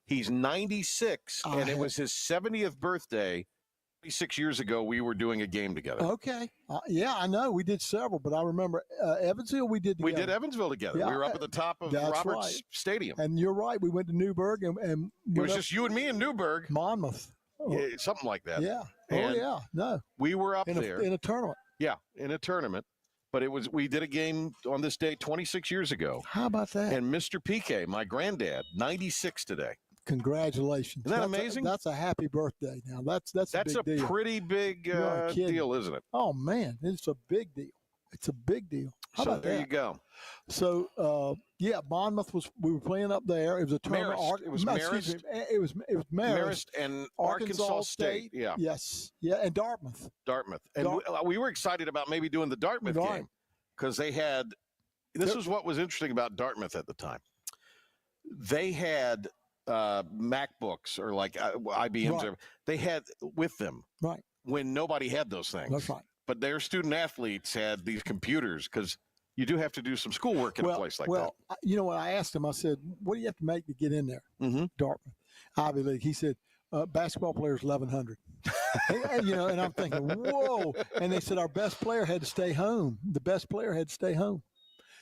He's 96, and it was his 70th birthday. 26 years ago, we were doing a game together. Okay. Yeah, I know. We did several, but I remember Evansville we did together. We did Evansville together. Yeah, we were up at the top of Roberts Stadium. And you're right. We went to Newburgh. And it was just you and me in Newburgh. Monmouth. Yeah, something like that. Yeah. And No. we were up there. In a tournament. Yeah, in a tournament. But we did a game on this day 26 years ago. How about that? And Mr. PK, my granddad, 96 today. Congratulations. Isn't that amazing? That's a happy birthday. Now, that's a big deal. Pretty big deal, isn't it? Oh, man, it's a big deal. It's a big deal. How about there that? you go. So, Monmouth we were playing up there. It was a tournament. Marist. It was Marist. It was Marist and Arkansas State. Yeah. Yes. Yeah, and Dartmouth. And we were excited about maybe doing the Dartmouth game because they had – this is what was interesting about Dartmouth at the time. They had MacBooks or like IBMs. Right. They had with them when nobody had those things. That's right. But their student athletes had these computers because you do have to do some schoolwork in a place like that. You know what? I asked him, I said, what do you have to make to get in there? Mm-hmm. Dartmouth, Ivy League. He said, basketball players 1,100. and I'm thinking, whoa. And they said our best player had to stay home. The best player had to stay home.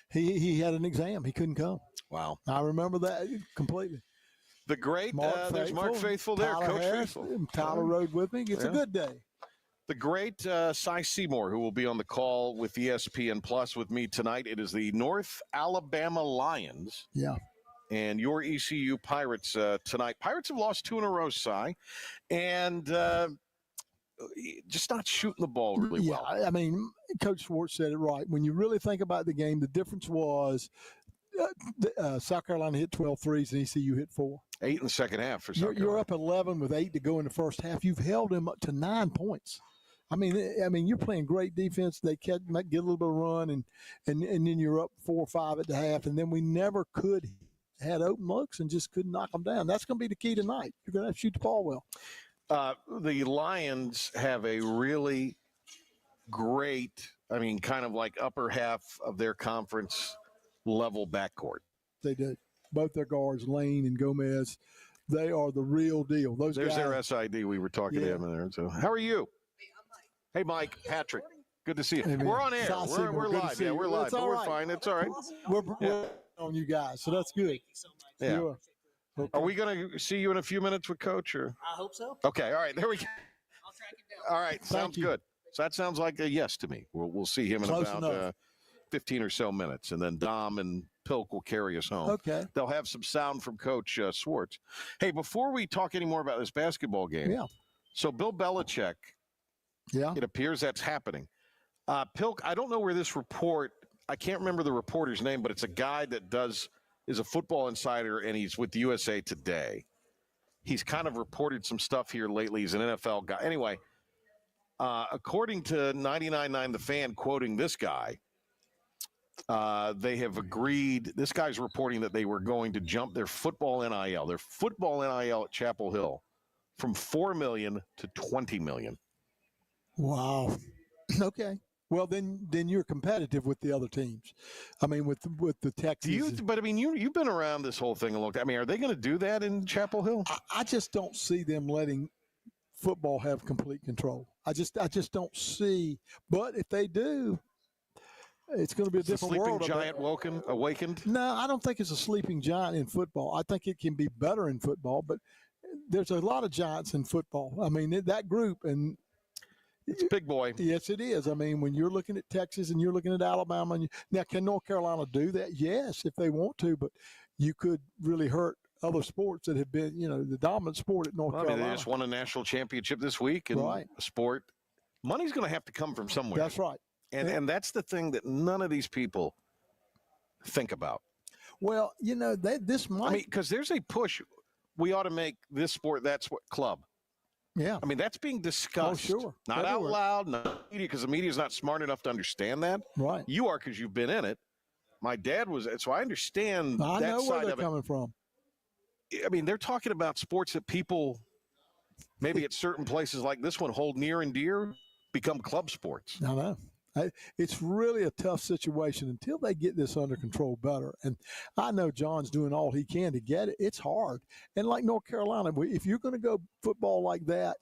He had an exam. He couldn't come. Wow. I remember that completely. The great, there's Mark Faithful there, Tyler Coach Harris, Faithful. Tyler rode with me. It's a good day. The great Seymour, who will be on the call with ESPN Plus with me tonight. It is the North Alabama Lions. Yeah. And your ECU Pirates tonight. Pirates have lost 2 in a row, Cy. And just not shooting the ball really well. Yeah, I mean, Coach Schwartz said it right. When you really think about the game, the difference was South Carolina hit 12 threes and ECU hit 4. 8 in the second half for South Carolina. You're up 11 with 8 to go in the first half. You've held them up to 9 points. I mean, you're playing great defense. They might get a little bit of run, and then you're up 4 or 5 at the half, and then we never could had open looks and just couldn't knock them down. That's going to be the key tonight. You're going to have to shoot the ball well. The Lions have a really great, kind of like upper half of their conference level backcourt. They do. Both their guards, Lane and Gomez, they are the real deal. There's their SID. We were talking to him in there. So, how are you? Hey, Mike, Patrick. Good to see you. Hey, we're on air. We're live. Yeah, we're live. But we're fine. It's all right. We're on you guys, so that's good. Yeah. Okay. Are we going to see you in a few minutes with Coach? Or? I hope so. Okay. All right. There we go. I'll track him down. All right. Sounds good. So that sounds like a yes to me. We'll see him in about 15 or so minutes, and then Dom and Pilk will carry us home. Okay. They'll have some sound from Coach Schwartz. Hey, before we talk any more about this basketball game, so Bill Belichick, it appears that's happening. Pilk, I don't know where this report, I can't remember the reporter's name, but it's a guy that is a football insider, and he's with the USA Today. He's kind of reported some stuff here lately. He's an NFL guy. Anyway, according to 99.9 The Fan, quoting this guy, they have agreed. This guy's reporting that they were going to jump their football NIL at Chapel Hill from $4 million to $20 million. Wow. Okay. Well, then you're competitive with the other teams. I mean, with the Texans. But you've been around this whole thing a long time. I mean, are they going to do that in Chapel Hill? I just don't see them letting football have complete control. I just don't see. But if they do, it's going to be a different world. The sleeping giant awakened? No, I don't think it's a sleeping giant in football. I think it can be better in football, but there's a lot of giants in football. I mean, that group and. It's big boy. Yes, it is. I mean, when you're looking at Texas and you're looking at Alabama, now can North Carolina do that? Yes, if they want to, but you could really hurt other sports that have been, the dominant sport at North Carolina. They just won a national championship this week in a sport. Money's going to have to come from somewhere. That's right. And that's the thing that none of these people think about. Well, this might. Because there's a push. We ought to make this sport, that sport, club. Yeah. I mean, that's being discussed. Oh, sure. Not out loud, not media, because the media is not smart enough to understand that. Right. You are, because you've been in it. My dad was, so I understand that side of it. I know where they're coming from. I mean, they're talking about sports that people, maybe at certain places like this one, hold near and dear, become club sports. I know. It's really a tough situation until they get this under control better. And I know John's doing all he can to get it. It's hard. And like North Carolina, if you're going to go football like that,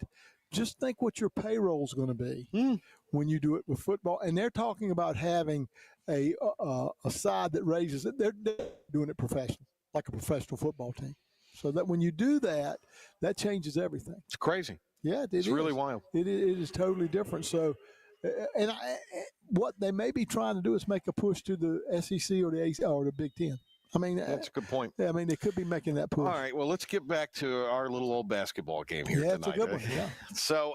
just think what your payroll is going to be when you do it with football. And they're talking about having a side that raises it. They're doing it professional, like a professional football team. So that when you do that, that changes everything. It's crazy. Yeah, it's really wild. It is totally different. So And what they may be trying to do is make a push to the SEC or the Big Ten. I mean, that's a good point. I mean, they could be making that push. All right, well, let's get back to our little old basketball game here tonight. It's a good one. Yeah. So,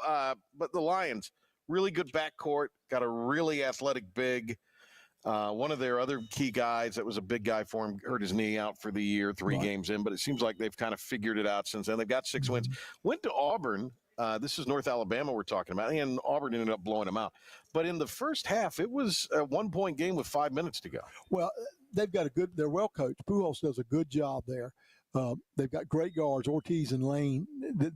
but the Lions, really good backcourt, got a really athletic big. One of their other key guys that was a big guy for him hurt his knee out for the year, 3 games in, but it seems like they've kind of figured it out since then. They've got 6 wins. Went to Auburn. This is North Alabama we're talking about, and Auburn ended up blowing them out. But in the first half, it was a 1-point game with 5 minutes to go. Well, they've got they're well coached. Pujols does a good job there. They've got great guards, Ortiz and Lane.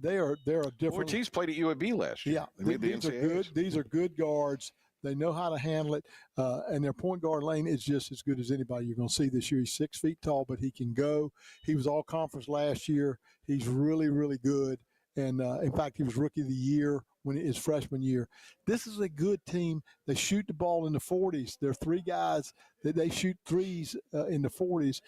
They're a different. Ortiz played at UAB last year. Yeah, They made the these are NCAAs. good. These are good guards. They know how to handle it, and their point guard Lane is just as good as anybody you're going to see this year. He's 6 feet tall, but he can go. He was all conference last year. He's really, really good. And, in fact, he was Rookie of the Year his freshman year. This is a good team. They shoot the ball in the 40s. There are 3 guys that they shoot threes in the 40s.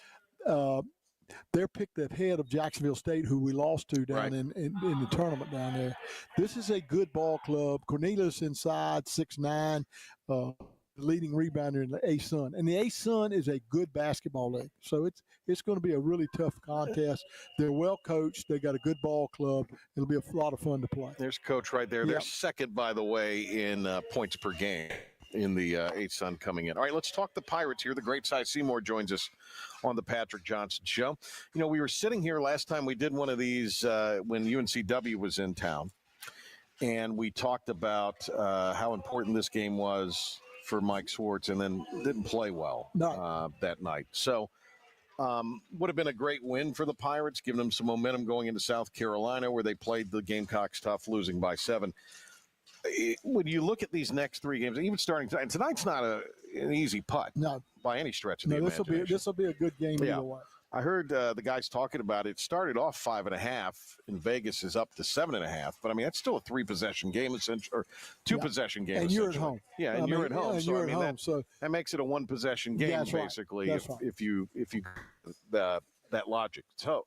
They're picked ahead of Jacksonville State, who we lost to down in the tournament down there. This is a good ball club. Cornelius inside, 6'9", the leading rebounder in the A-Sun. And the A-Sun is a good basketball league. So it's going to be a really tough contest. They're well coached. They got a good ball club. It'll be a lot of fun to play. There's Coach right there. Yep. They're second, by the way, in points per game in the A-Sun coming in. All right, let's talk the Pirates here. The great Cy Seymour joins us on the Patrick Johnson Show. You know, we were sitting here last time we did one of these when UNCW was in town, and we talked about how important this game was for Mike Schwartz, and then didn't play well that night. So would have been a great win for the Pirates, giving them some momentum going into South Carolina, where they played the Gamecocks tough, losing by 7. When you look at these next 3 games, even starting tonight, and tonight's not an easy putt by any stretch of the imagination. This will be a good game either way. I heard the guys talking about it. Started off 5.5 in Vegas, is up to 7.5. But I mean, that's still a 3-possession game, or 2-possession game. And you're at home. Yeah, and you're at home. And so you're I mean, at home. So that makes it a 1-possession game, That's right. basically. That's if you that logic. So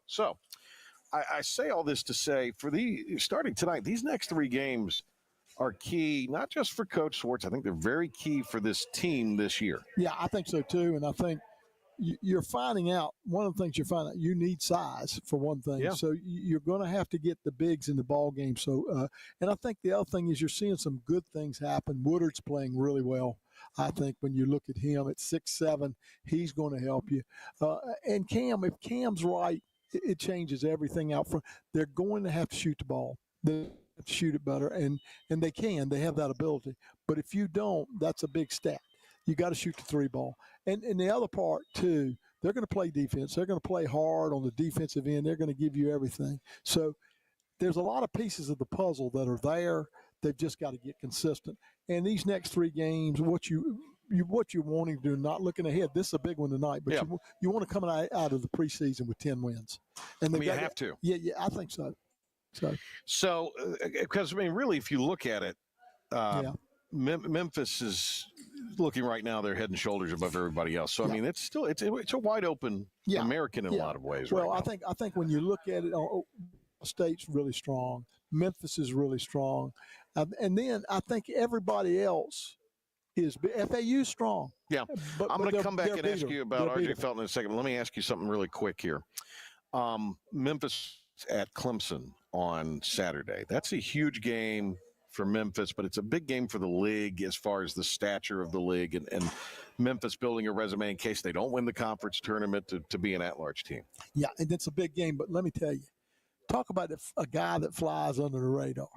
I say all this to say, for starting tonight, these next 3 games are key, not just for Coach Schwartz. I think they're very key for this team this year. Yeah, I think so too. And I think you're finding out, one of the things you're finding out, you need size for one thing. Yeah. So you're going to have to get the bigs in the ball game. So, and I think the other thing is you're seeing some good things happen. Woodard's playing really well. I think when you look at him at 6'7", he's going to help you. And Cam, if Cam's right, it changes everything out front. They're going to have to shoot the ball. They have to shoot it better, and they can. They have that ability. But if you don't, that's a big stat. You got to shoot the 3 ball. And the other part, too, they're going to play defense. They're going to play hard on the defensive end. They're going to give you everything. So there's a lot of pieces of the puzzle that are there. They've just got to get consistent. And these next 3 games, what you're wanting to do, not looking ahead. This is a big one tonight, but you want to come out of the preseason with 10 wins. And you have to. Yeah, I think so. So, because, I mean, really, if you look at it, Memphis is looking right now, they're head and shoulders above everybody else. So, I mean, it's a wide open American in a lot of ways. Well, right now. I think when you look at it, State's really strong. Memphis is really strong. And then I think everybody else is FAU strong. Yeah. But I'm going to come back and ask beatable. you about They're R.J. beatable. Felton in a second. But let me ask you something really quick here. Memphis at Clemson on Saturday. That's a huge game for Memphis, but it's a big game for the league as far as the stature of the league and Memphis building a resume in case they don't win the conference tournament to be an at-large team. Yeah, and it's a big game. But let me tell you, talk about a guy that flies under the radar.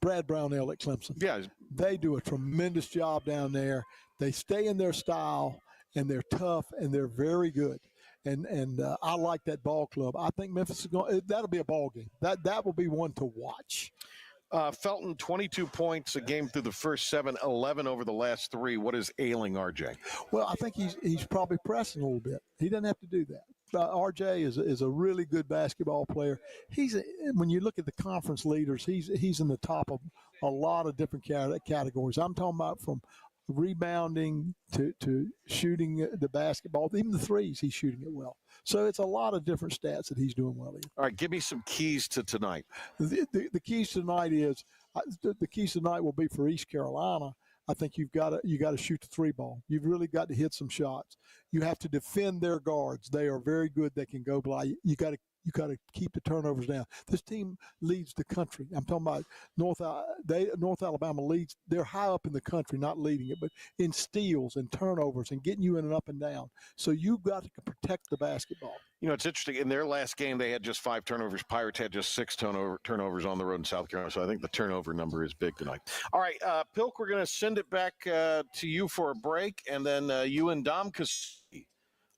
Brad Brownell at Clemson. Yeah. They do a tremendous job down there. They stay in their style, and they're tough, and they're very good. And I like that ball club. I think Memphis is going. That'll be a ball game. That will be one to watch. Felton, 22 points a game through the first 7, 11 over the last 3. What is ailing RJ? Well, I think he's probably pressing a little bit. He doesn't have to do that. RJ is a really good basketball player. When you look at the conference leaders, he's in the top of a lot of different categories. I'm talking about from rebounding to shooting the basketball, even the threes, he's shooting it well. So it's a lot of different stats that he's doing well in. All right, give me some keys to tonight. The keys tonight will be for East Carolina. I think you got to shoot the 3 ball. You've really got to hit some shots. You have to defend their guards. They are very good. They can go by. You got to keep the turnovers down. This team leads the country. I'm talking about North Alabama leads. They're high up in the country, not leading it, but in steals and turnovers and getting you in an up and down. So you've got to protect the basketball. You know, it's interesting. In their last game, they had just 5 turnovers. Pirates had just 6 turnovers on the road in South Carolina. So I think the turnover number is big tonight. All right, Pilk, we're going to send it back to you for a break, and then you and Dom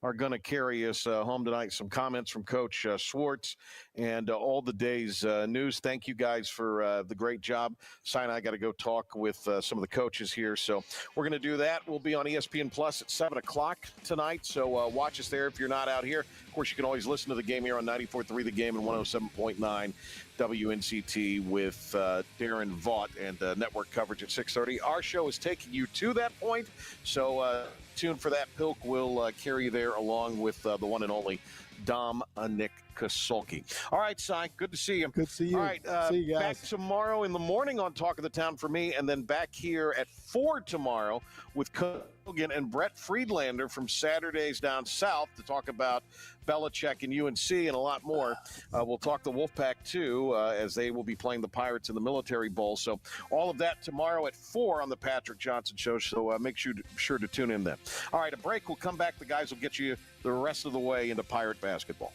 are going to carry us home tonight. Some comments from Coach Schwartz and all the day's news. Thank you guys for the great job. Si and I got to go talk with some of the coaches here. So we're going to do that. We'll be on ESPN Plus at 7 o'clock tonight. So watch us there if you're not out here. Of course, you can always listen to the game here on 94.3 The Game and 107.9 WNCT with Darren Vaught and network coverage at 6:30. Our show is taking you to that point. So tune for that. Pilk will carry you there along with the one and only Dom Nick Kasulki. All right, Si, good to see you. Good to see you. All right, see you guys. Back tomorrow in the morning on Talk of the Town for me, and then back here at 4 tomorrow with Kogan and Brett Friedlander from Saturdays Down South to talk about Belichick and UNC and a lot more. We'll talk the Wolfpack, too, as they will be playing the Pirates in the Military Bowl. So all of that tomorrow at 4 on the Patrick Johnson Show. So make sure to tune in then. All right, a break. We'll come back. The guys will get you the rest of the way into Pirate basketball.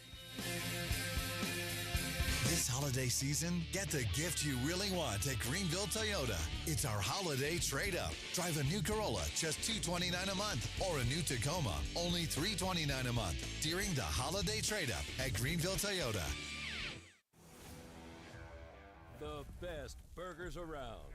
This holiday season, get the gift you really want at Greenville Toyota. It's our holiday trade-up. Drive a new Corolla, just $229 a month, or a new Tacoma, only $329 a month during the holiday trade-up at Greenville Toyota. The best burgers around.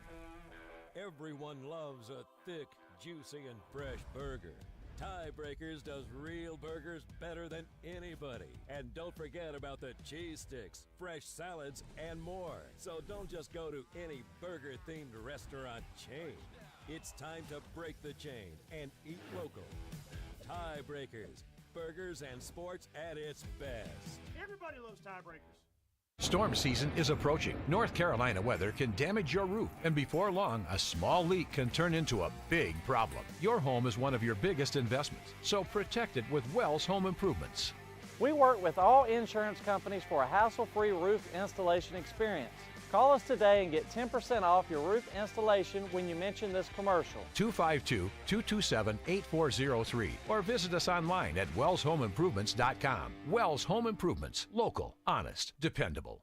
Everyone loves a thick, juicy, and fresh burger. Tiebreakers does real burgers better than anybody. And don't forget about the cheese sticks, fresh salads, and more. So don't just go to any burger-themed restaurant chain. It's time to break the chain and eat local. Tiebreakers, burgers and sports at its best. Everybody loves Tiebreakers. Storm season is approaching. North Carolina weather can damage your roof, and before long, a small leak can turn into a big problem. Your home is one of your biggest investments, so protect it with Wells Home Improvements. We work with all insurance companies for a hassle-free roof installation experience. Call us today and get 10% off your roof installation when you mention this commercial. 252-227-8403 or visit us online at wellshomeimprovements.com. Wells Home Improvements. Local, honest, dependable.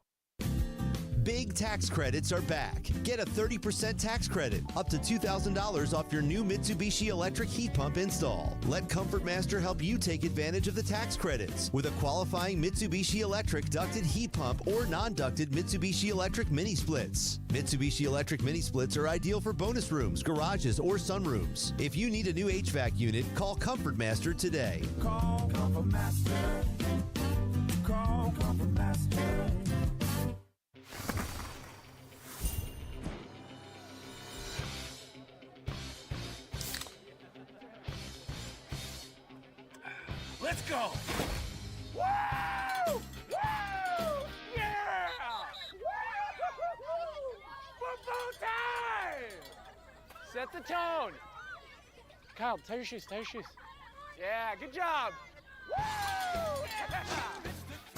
Big tax credits are back. Get a 30% tax credit, up to $2,000 off your new Mitsubishi electric heat pump install. Let Comfort Master help you take advantage of the tax credits with a qualifying Mitsubishi electric ducted heat pump or non-ducted Mitsubishi electric mini splits. Mitsubishi electric mini splits are ideal for bonus rooms, garages, or sunrooms. If you need a new HVAC unit, call Comfort Master today. Call Comfort Master. Call Comfort Master. Let's go! Woo! Woo! Yeah! Football time! Set the tone. Kyle, tie your shoes, tie your shoes. Yeah, good job. Woo!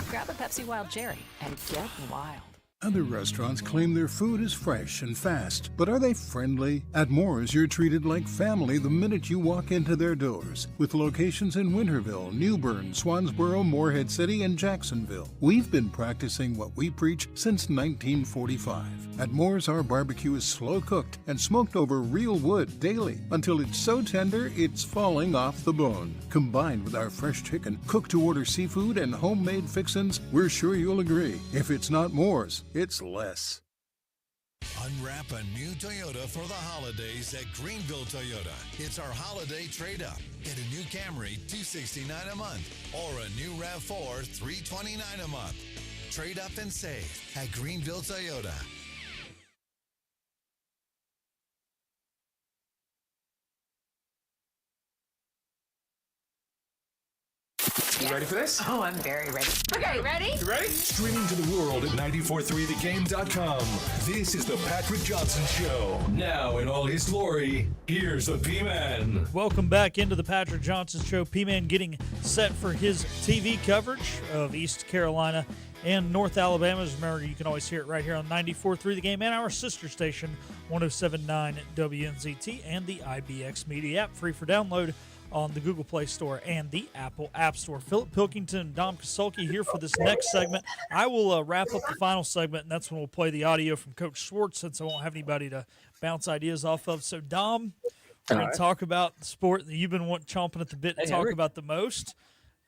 Grab a Pepsi Wild Cherry and get wild. Other restaurants claim their food is fresh and fast, but are they friendly? At Moore's, you're treated like family the minute you walk into their doors. With locations in Winterville, New Bern, Swansboro, Morehead City, and Jacksonville. We've been practicing what we preach since 1945. At Moore's, our barbecue is slow cooked and smoked over real wood daily until it's so tender it's falling off the bone. Combined with our fresh chicken, cooked-to-order seafood, and homemade fixins, we're sure you'll agree. If it's not Moore's, it's less. Unwrap a new Toyota for the holidays at Greenville Toyota. It's our holiday trade-up. Get a new Camry, $269 a month, or a new RAV4, $329 a month. Trade up and save at Greenville Toyota. ready for this? Oh, I'm very ready. Okay, ready? You ready? Streaming to the world at 943thegame.com. This is the Patrick Johnson Show. Now in all his glory, here's the P-Man. Welcome back into the Patrick Johnson Show. P-Man getting set for his TV coverage of East Carolina and North Alabama. Remember, you can always hear it right here on 94.3 The Game and our sister station, 107.9 WNZT, and the IBX Media app, free for download on the Google Play Store and the Apple App Store. Philip Pilkington and Dom Kosulki here for this next segment. I will wrap up the final segment, and that's when we'll play the audio from Coach Schwartz, since I won't have anybody to bounce ideas off of. So, Dom, we're going to talk about the sport that you've been chomping at the bit to talk about the most.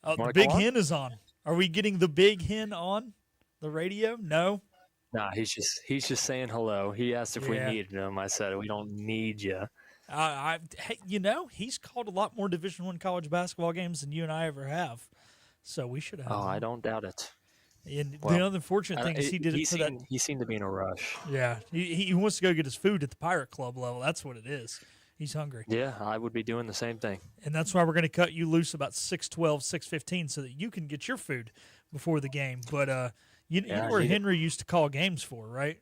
The Big Hen is on. Are we getting the Big Hen on the radio? No. Nah, he's just saying hello. He asked if we needed him. I said we don't need you. Hey, he's called a lot more Division I college basketball games than you and I ever have, so we should have. Oh, I don't doubt it. And the other unfortunate thing is he did it for that. He seemed to be in a rush. Yeah, he wants to go get his food at the Pirate Club level. That's what it is. He's hungry. Yeah, I would be doing the same thing. And that's why we're going to cut you loose about 6:12, 6:15, so that you can get your food before the game. But you know where Henry used to call games for, right?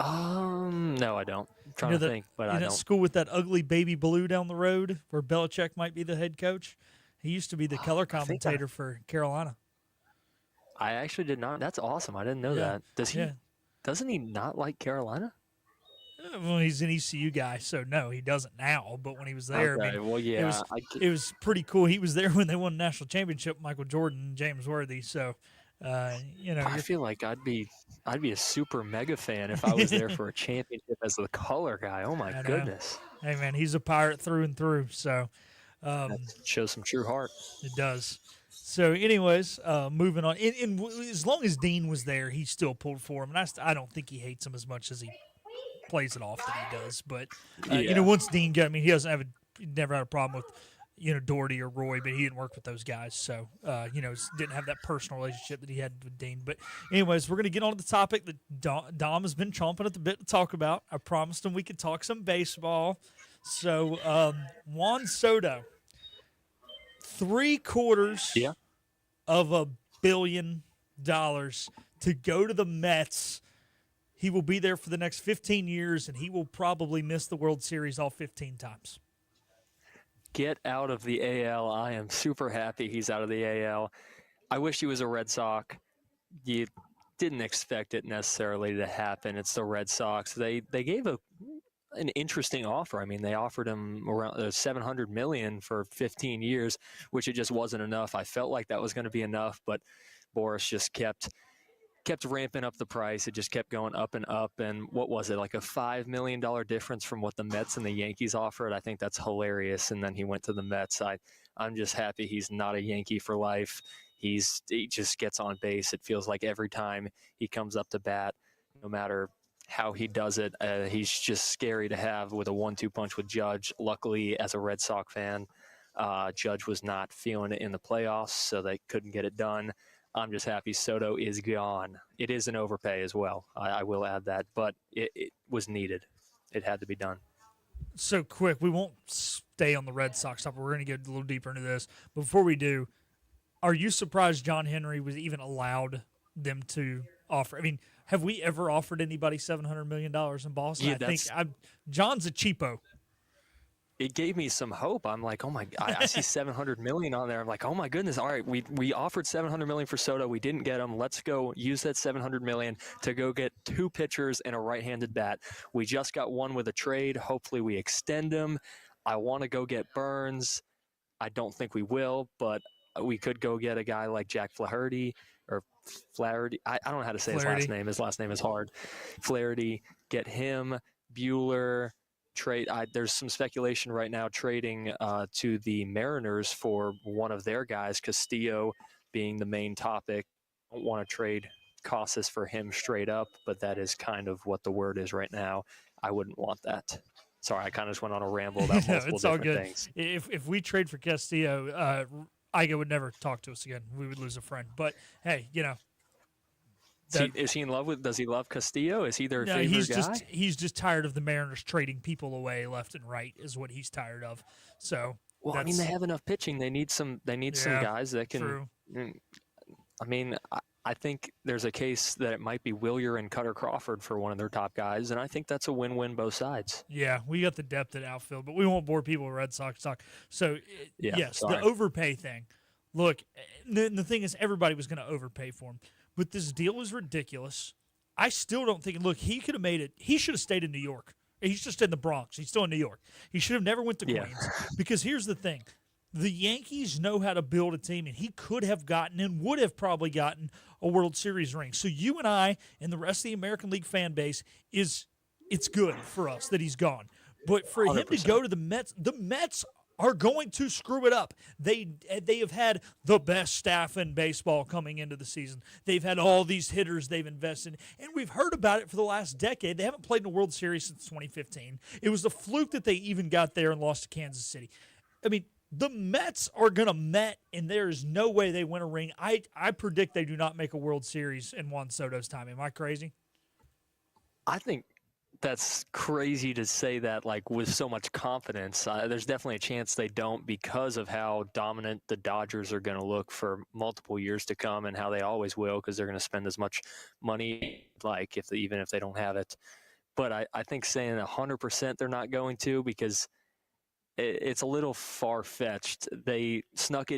No, I don't. I'm trying to think, but I don't. School with that ugly baby blue down the road where Belichick might be the head coach. He used to be the color commentator for Carolina. I actually did not. That's awesome. I didn't know that. Doesn't he not like Carolina? Well, he's an ECU guy, so no, he doesn't now. But when he was there, okay. Well, yeah, it was pretty cool. He was there when they won the national championship, Michael Jordan and James Worthy. So, I feel like I'd be a super mega fan if I was there for a championship as the color guy. Oh my goodness! Hey man, he's a Pirate through and through. So, that shows some true heart. It does. So, anyways, moving on. And as long as Dean was there, he still pulled for him, and I don't think he hates him as much as he plays it off that he does. But once Dean got, he never had a problem with Doherty or Roy, but he didn't work with those guys, so didn't have that personal relationship that he had with Dean. But anyways, we're going to get on to the topic that Dom has been chomping at the bit to talk about. I promised him we could talk some baseball. So Juan Soto, $750 million to go to the Mets. He will be there for the next 15 years, and he will probably miss the World Series all 15 times. Get out of the AL. I am super happy he's out of the AL. I wish he was a Red Sox. You didn't expect it necessarily to happen. It's the Red Sox. They gave an interesting offer. They offered him around $700 million for 15 years, which it just wasn't enough. I felt like that was going to be enough, but Boris just kept ramping up the price. It just kept going up and up. And what was it, like a $5 million difference from what the Mets and the Yankees offered? I think that's hilarious. And then he went to the Mets. I'm just happy he's not a Yankee for life. He just gets on base. It feels like every time he comes up to bat, no matter how he does it, he's just scary to have with a 1-2 punch with Judge. Luckily, as a Red Sox fan, Judge was not feeling it in the playoffs, so they couldn't get it done. I'm just happy Soto is gone. It is an overpay as well. I will add that, but it was needed. It had to be done. So quick, we won't stay on the Red Sox stuff. We're going to get a little deeper into this. But before we do, are you surprised John Henry was even allowed them to offer? Have we ever offered anybody $700 million in Boston? Yeah, I think John's a cheapo. It gave me some hope. I'm like, oh my! I see $700 million on there. I'm like, oh my goodness! All right, we offered $700 million for Soto. We didn't get him. Let's go use that $700 million to go get 2 pitchers and a right-handed bat. We just got one with a trade. Hopefully, we extend him. I want to go get Burns. I don't think we will, but we could go get a guy like Jack Flaherty or Flaherty. I don't know how to say his last name. His last name is hard. Flaherty. Get him. Bueller. Trade. There's some speculation right now trading to the Mariners for one of their guys, Castillo being the main topic. Don't want to trade Casas for him straight up, but that is kind of what the word is right now. I wouldn't want that. Sorry, I kind of just went on a ramble about multiple it's all different good. things. If we trade for Castillo, Iga would never talk to us again. We would lose a friend. But hey, Is he in love with? Does he love Castillo? Is he their favorite guy? He's just tired of the Mariners trading people away left and right. Is what he's tired of. So Well, I mean, they have enough pitching. They need some. They need some Yeah, guys that can. true. I mean, I think there's a case that it might be Willier and Cutter Crawford for one of their top guys, and I think that's a win-win both sides. Yeah, we got the depth at outfield, but we won't bore people with Red Sox talk. So, Yeah, yes, sorry. the overpay thing. Look, the thing is, everybody was going to overpay for him, but this deal was ridiculous. I still don't think. Look, he could have made it. He should have stayed in New York. He's just in the Bronx. He's still in New York. He should have never went to Yeah. Queens. Because here's the thing. The Yankees know how to build a team, and he could have gotten and would have probably gotten a World Series ring. So you and I and the rest of the American League fan base it's good for us that he's gone. But for him to 100%. go to the Mets are going to screw it up. They have had the best staff in baseball coming into the season. They've had all these hitters they've invested in, and we've heard about it for the last decade. They haven't played in a World Series since 2015. It was a fluke that they even got there and lost to Kansas City. I mean, the Mets are going to Met, and there is no way they win a ring. I predict they do not make a World Series in Juan Soto's time. Am I crazy? I think that's crazy to say that like with so much confidence. There's definitely a chance they don't because of how dominant the Dodgers are going to look for multiple years to come, and how they always will because they're going to spend as much money like even if they don't have it. But I think saying 100% they're not going to, because it's a little far-fetched. They snuck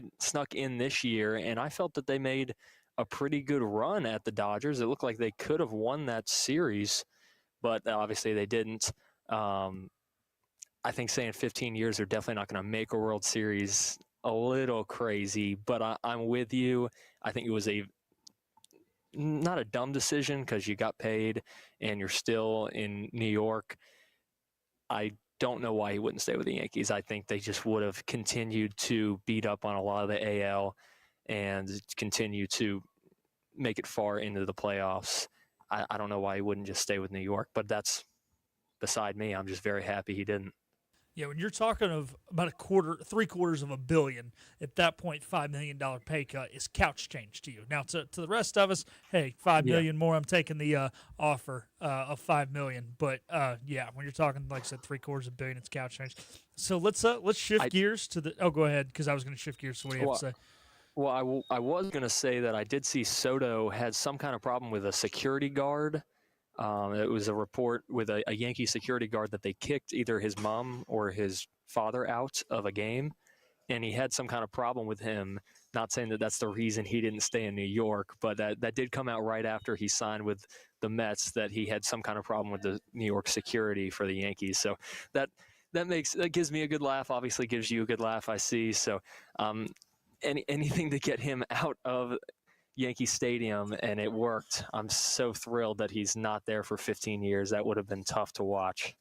in this year, and I felt that they made a pretty good run at the Dodgers. It looked like they could have won that series, but obviously they didn't. I think saying 15 years they're definitely not going to make a World Series, a little crazy, but I'm with you. I think it was not a dumb decision because you got paid and you're still in New York. I don't know why he wouldn't stay with the Yankees. I think they just would have continued to beat up on a lot of the AL and continue to make it far into the playoffs. I don't know why he wouldn't just stay with New York, but that's beside me. I'm just very happy he didn't. Yeah, when you're talking of about $750 million, at that point, $5 million pay cut is couch change to you. Now, to the rest of us, hey, $5 million more. I'm taking the offer of $5 million. But yeah, when you're talking, like I said, $750 million, it's couch change. So let's shift gears to the. Oh, go ahead, because I was going to shift gears. So what do you have to say? Well, I was going to say that I did see Soto had some kind of problem with a security guard. It was a report with a Yankee security guard that they kicked either his mom or his father out of a game, and he had some kind of problem with him. Not saying that that's the reason he didn't stay in New York, but that did come out right after he signed with the Mets, that he had some kind of problem with the New York security for the Yankees. So that gives me a good laugh. Obviously gives you a good laugh, I see. So anything to get him out of Yankee Stadium, and it worked. I'm so thrilled that he's not there for 15 years. That would have been tough to watch.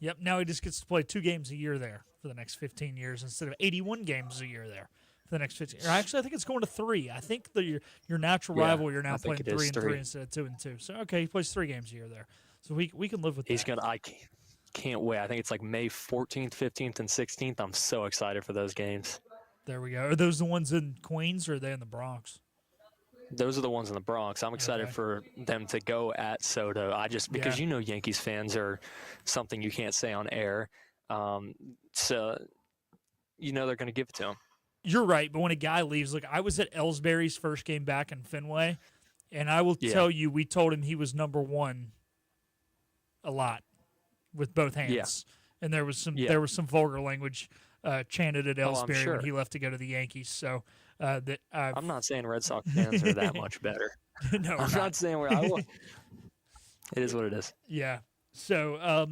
Yep, now he just gets to play 2 games a year there for the next 15 years instead of 81 games a year there for the next 15 years. Actually, I think it's going to 3. I think your natural rival, you're now playing 3 and 3 instead of 2 and 2. So, okay, he plays 3 games a year there. So we can live with that. I can't wait. I think it's like May 14th, 15th, and 16th. I'm so excited for those games. There we go. Are those the ones in Queens, or are they in the Bronx? Those are the ones in the Bronx. I'm excited for them to go at Soto. Because Yankees fans are something you can't say on air. So they're going to give it to him. You're right, but when a guy leaves, look, I was at Ellsbury's first game back in Fenway, and I will tell you, we told him he was number 1 a lot with both hands. Yeah. And there was some vulgar language chanted at Ellsbury when he left to go to the Yankees. So I'm not saying Red Sox fans are that much better. No, I'm not saying it is what it is. Yeah. So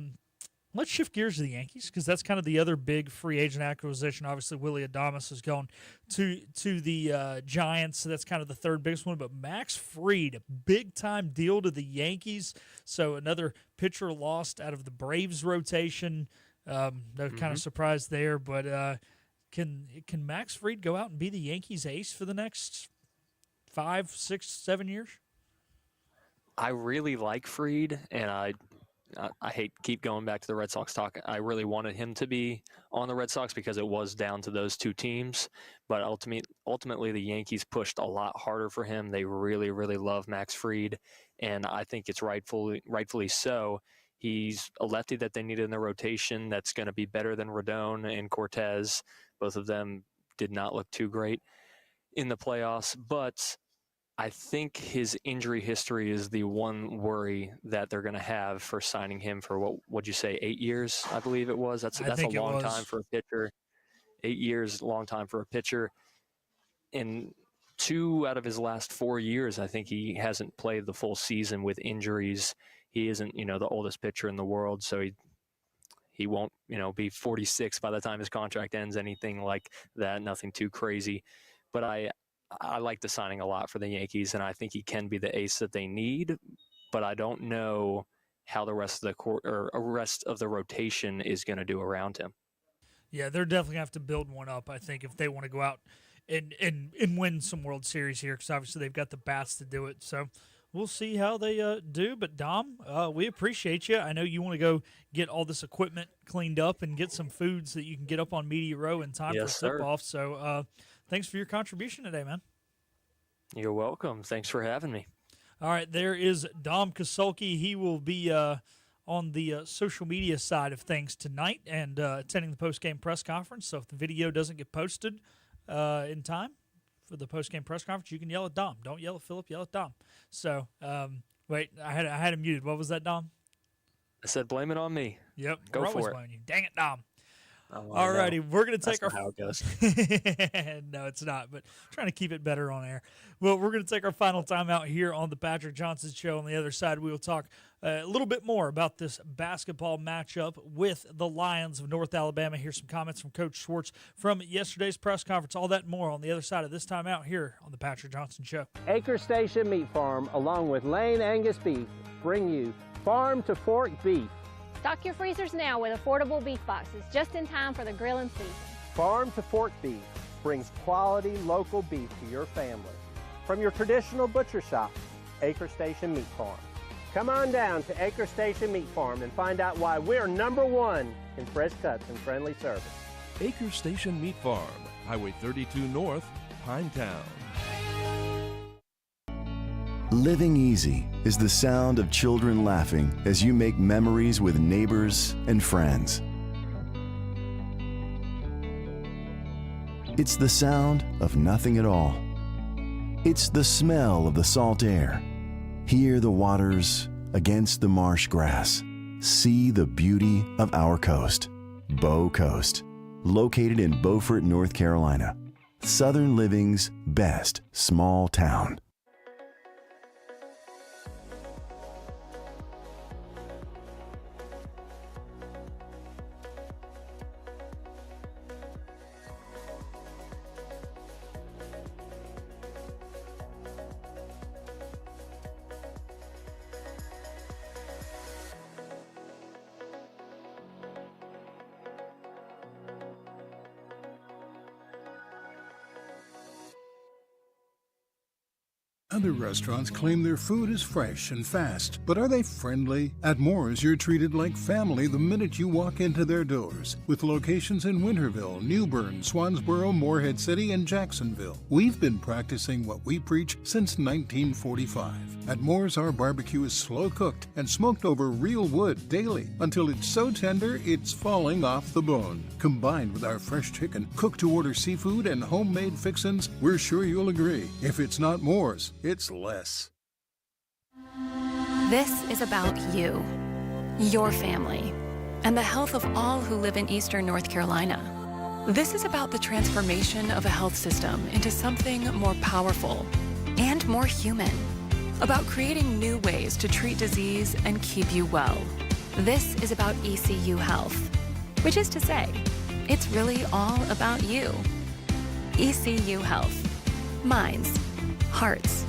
let's shift gears to the Yankees, because that's kind of the other big free agent acquisition. Obviously, Willie Adames has gone to the Giants, so that's kind of the third biggest one. But Max Fried, big-time deal to the Yankees. So another pitcher lost out of the Braves rotation. No kind of surprise there, but can Max Fried go out and be the Yankees' ace for the next 5, 6, 7 years? I really like Fried, and I hate keep going back to the Red Sox talk. I really wanted him to be on the Red Sox because it was down to those 2 teams. But ultimately, the Yankees pushed a lot harder for him. They really, really love Max Fried, and I think it's rightfully so. He's a lefty that they needed in the rotation that's going to be better than Rodon and Cortez. Both of them did not look too great in the playoffs, but I think his injury history is the one worry that they're going to have for signing him for what would you say, 8 years? I believe it was. That's a long time for a pitcher. 8 years, long time for a pitcher. In 2 out of his last 4 years, I think he hasn't played the full season with injuries. He isn't, the oldest pitcher in the world, so he won't, be 46 by the time his contract ends, anything like that, nothing too crazy. But I like the signing a lot for the Yankees, and I think he can be the ace that they need, but I don't know how the rest of the rotation is going to do around him. Yeah, they're definitely going to have to build one up, I think, if they want to go out and win some World Series here, because obviously they've got the bats to do it. So we'll see how they do. But, Dom, we appreciate you. I know you want to go get all this equipment cleaned up and get some food so that you can get up on Media Row in time for tip-off. So thanks for your contribution today, man. You're welcome. Thanks for having me. All right, there is Dom Kasulki. He will be on the social media side of things tonight and attending the post-game press conference. So if the video doesn't get posted in time for the post-game press conference, you can yell at Dom. Don't yell at Philip, yell at Dom. So, wait, I had him muted. What was that, Dom? I said blame it on me. Yep, Go we're for always it. blaming you. Dang it, Dom. All righty, we're going to take That's not how it goes. No, it's not, but trying to keep it better on air. Well, we're going to take our final time out here on the Patrick Johnson Show. On the other side, we will talk a little bit more about this basketball matchup with the Lions of North Alabama. Here's some comments from Coach Schwartz from yesterday's press conference. All that and more on the other side of this time out here on the Patrick Johnson Show. Acre Station Meat Farm, along with Lane Angus Beef, bring you Farm to Fork Beef. Stock your freezers now with affordable beef boxes, just in time for the grilling season. Farm to Fork Beef brings quality local beef to your family. From your traditional butcher shop, Acre Station Meat Farm. Come on down to Acre Station Meat Farm and find out why we're #1 in fresh cuts and friendly service. Acre Station Meat Farm, Highway 32 North, Pinetown. Living easy is the sound of children laughing as you make memories with neighbors and friends. It's the sound of nothing at all. It's the smell of the salt air. Hear the waters against the marsh grass. See the beauty of our coast. Bow Coast, located in Beaufort, North Carolina. Southern Living's best small town. Other restaurants claim their food is fresh and fast, but are they friendly? At Moore's, you're treated like family the minute you walk into their doors. With locations in Winterville, New Bern, Swansboro, Morehead City, and Jacksonville. We've been practicing what we preach since 1945. At Moore's, our barbecue is slow cooked and smoked over real wood daily until it's so tender it's falling off the bone. Combined with our fresh chicken, cooked to order seafood, and homemade fixins, we're sure you'll agree. If it's not Moore's, it's less. This is about you, your family, and the health of all who live in Eastern North Carolina. This is about the transformation of a health system into something more powerful and more human. About creating new ways to treat disease and keep you well. This is about ECU Health, which is to say, it's really all about you. ECU Health. Minds, hearts,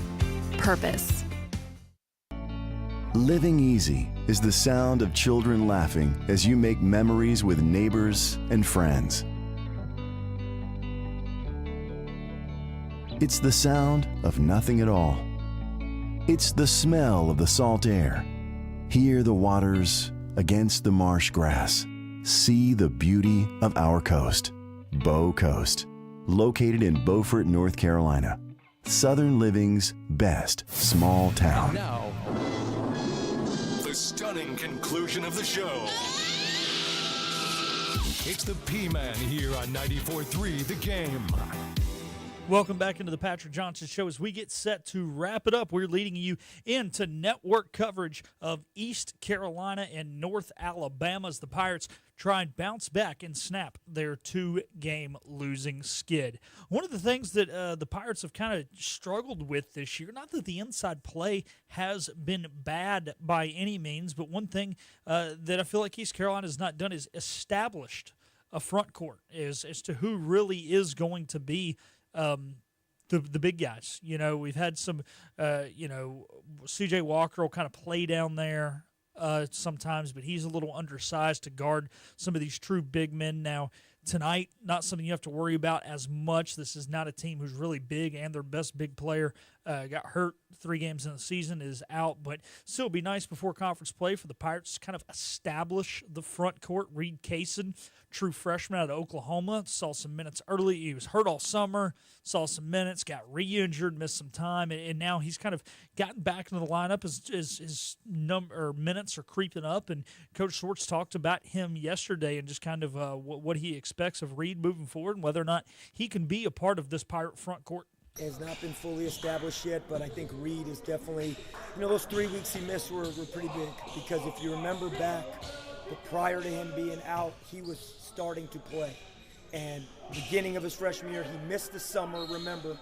purpose. Living easy is the sound of children laughing as you make memories with neighbors and friends. It's the sound of nothing at all. It's the smell of the salt air. Hear the waters against the marsh grass. See the beauty of our coast. Bow Coast, located in Beaufort, North Carolina. Southern Living's best small town. Now, the stunning conclusion of the show. It's the P-Man here on 94.3 The Game. Welcome back into the Patrick Johnson Show. As we get set to wrap it up, we're leading you into network coverage of East Carolina and North Alabama as the Pirates try and bounce back and snap their 2-game losing skid. One of the things that the Pirates have kind of struggled with this year, not that the inside play has been bad by any means, but one thing that I feel like East Carolina has not done is established a front court as to who really is going to be the big guys. You know, we've had some, C.J. Walker will kind of play down there sometimes, but he's a little undersized to guard some of these true big men. Now, tonight, not something you have to worry about as much. This is not a team who's really big, and their best big player got hurt 3 games in the season, is out. But still, it'd be nice before conference play for the Pirates to kind of establish the front court. Reed Kaysen, true freshman out of Oklahoma, saw some minutes early. He was hurt all summer, saw some minutes, got re-injured, missed some time, and now he's kind of gotten back into the lineup as his minutes are creeping up. And Coach Schwartz talked about him yesterday and just kind of what he expects of Reed moving forward and whether or not he can be a part of this Pirate front court. Has not been fully established yet, but I think Reed is definitely, those 3 weeks he missed were pretty big, because if you remember back, prior to him being out, he was starting to play. And beginning of his freshman year, he missed the summer, remember.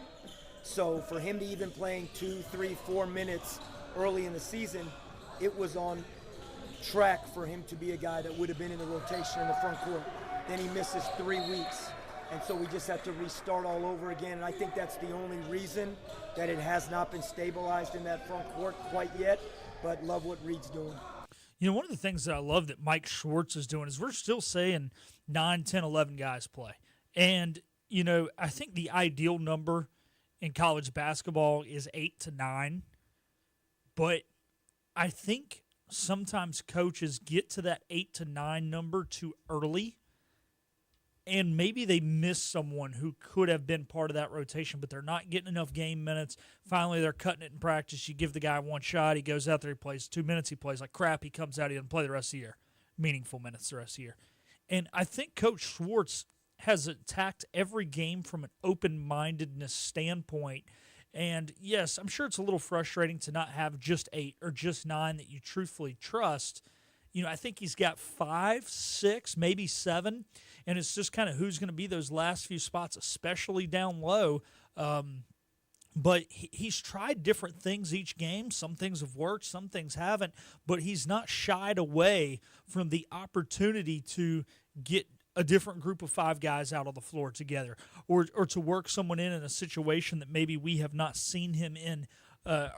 So for him to even playing 2, 3, 4 minutes early in the season, it was on track for him to be a guy that would have been in the rotation in the front court. Then he misses 3 weeks. And so we just have to restart all over again. And I think that's the only reason that it has not been stabilized in that front court quite yet. But love what Reed's doing. You know, one of the things that I love that Mike Schwartz is doing is we're still saying 9, 10, 11 guys play. And, I think the ideal number in college basketball is 8 to 9. But I think sometimes coaches get to that 8 to 9 number too early. And maybe they miss someone who could have been part of that rotation, but they're not getting enough game minutes. Finally, they're cutting it in practice. You give the guy one shot. He goes out there, he plays 2 minutes. He plays like crap. He comes out, he doesn't play the rest of the year. Meaningful minutes the rest of the year. And I think Coach Schwartz has attacked every game from an open-mindedness standpoint. And, yes, I'm sure it's a little frustrating to not have just 8 or just 9 that you truthfully trust. I think he's got 5, 6, maybe 7, and it's just kind of who's going to be those last few spots, especially down low. But he's tried different things each game. Some things have worked, some things haven't, but he's not shied away from the opportunity to get a different group of 5 guys out on the floor together, or to work someone in a situation that maybe we have not seen him in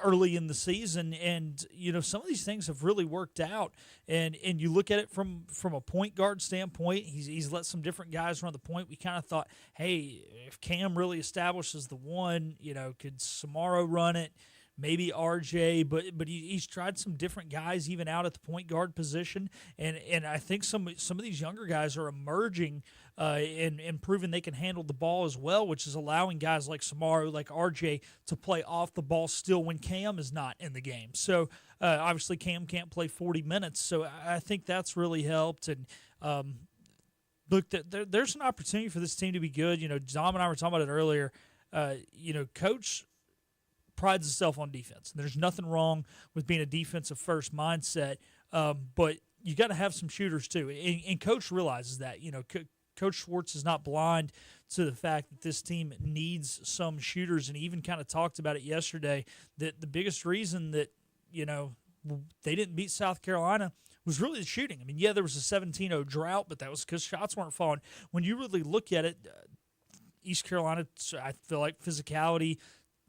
early in the season. And some of these things have really worked out, and you look at it from a point guard standpoint. He's let some different guys run the point. We kind of thought, hey, if Cam really establishes the one, could Samaro run it, maybe RJ, but he's tried some different guys even out at the point guard position, and I think some of these younger guys are emerging and proving they can handle the ball as well, which is allowing guys like Samaro, like RJ, to play off the ball still when Cam is not in the game. So obviously Cam can't play 40 minutes, so I think that's really helped. And look, there's an opportunity for this team to be good. Dom and I were talking about it earlier. Coach prides himself on defense. There's nothing wrong with being a defensive first mindset, but you got to have some shooters too. And Coach realizes that. Coach Schwartz is not blind to the fact that this team needs some shooters, and he even kind of talked about it yesterday, that the biggest reason that they didn't beat South Carolina was really the shooting. I mean, yeah, there was a 17-0 drought, but that was because shots weren't falling. When you really look at it, East Carolina, I feel like physicality,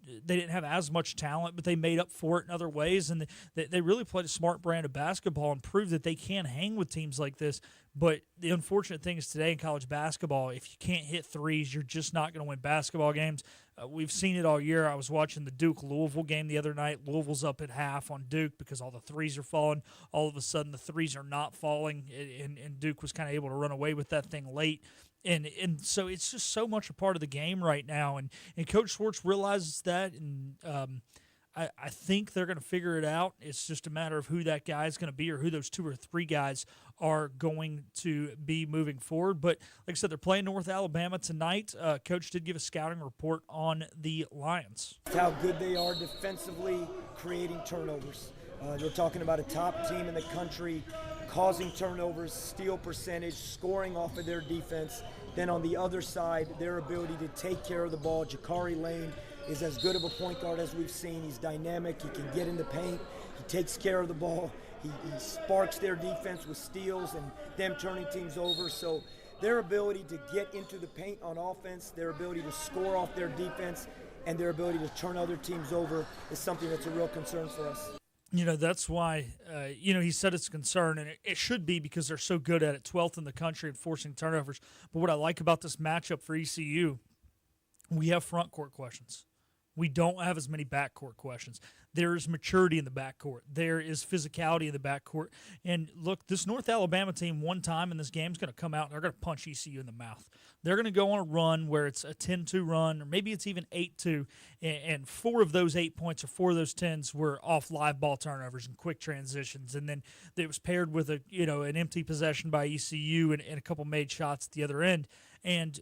they didn't have as much talent, but they made up for it in other ways, and they really played a smart brand of basketball and proved that they can hang with teams like this. But the unfortunate thing is today in college basketball, if you can't hit threes, you're just not going to win basketball games. We've seen it all year. I was watching the Duke-Louisville game the other night. Louisville's up at half on Duke because all the threes are falling. All of a sudden, the threes are not falling, and Duke was kind of able to run away with that thing late. And so it's just so much a part of the game right now. And Coach Schwartz realizes that, and I think they're going to figure it out. It's just a matter of who that guy is going to be or who those 2 or 3 guys are going to be moving forward. But like I said, they're playing North Alabama tonight. Coach did give a scouting report on the Lions. How good they are defensively, creating turnovers. They're talking about a top team in the country, causing turnovers, steal percentage, scoring off of their defense. Then on the other side, their ability to take care of the ball. Jakari Lane is as good of a point guard as we've seen. He's dynamic. He can get in the paint. He takes care of the ball. He sparks their defense with steals and them turning teams over. So their ability to get into the paint on offense, their ability to score off their defense, and their ability to turn other teams over is something that's a real concern for us. That's why, he said it's a concern, and it should be because they're so good at it, 12th in the country at forcing turnovers. But what I like about this matchup for ECU, we have front court questions. We don't have as many backcourt questions. There is maturity in the backcourt. There is physicality in the backcourt. And look, this North Alabama team one time in this game is going to come out and they're going to punch ECU in the mouth. They're going to go on a run where it's a 10-2 run, or maybe it's even 8-2, and 4 of those 8 points or 4 of those 10s were off live ball turnovers and quick transitions. And then it was paired with an empty possession by ECU and a couple made shots at the other end. And,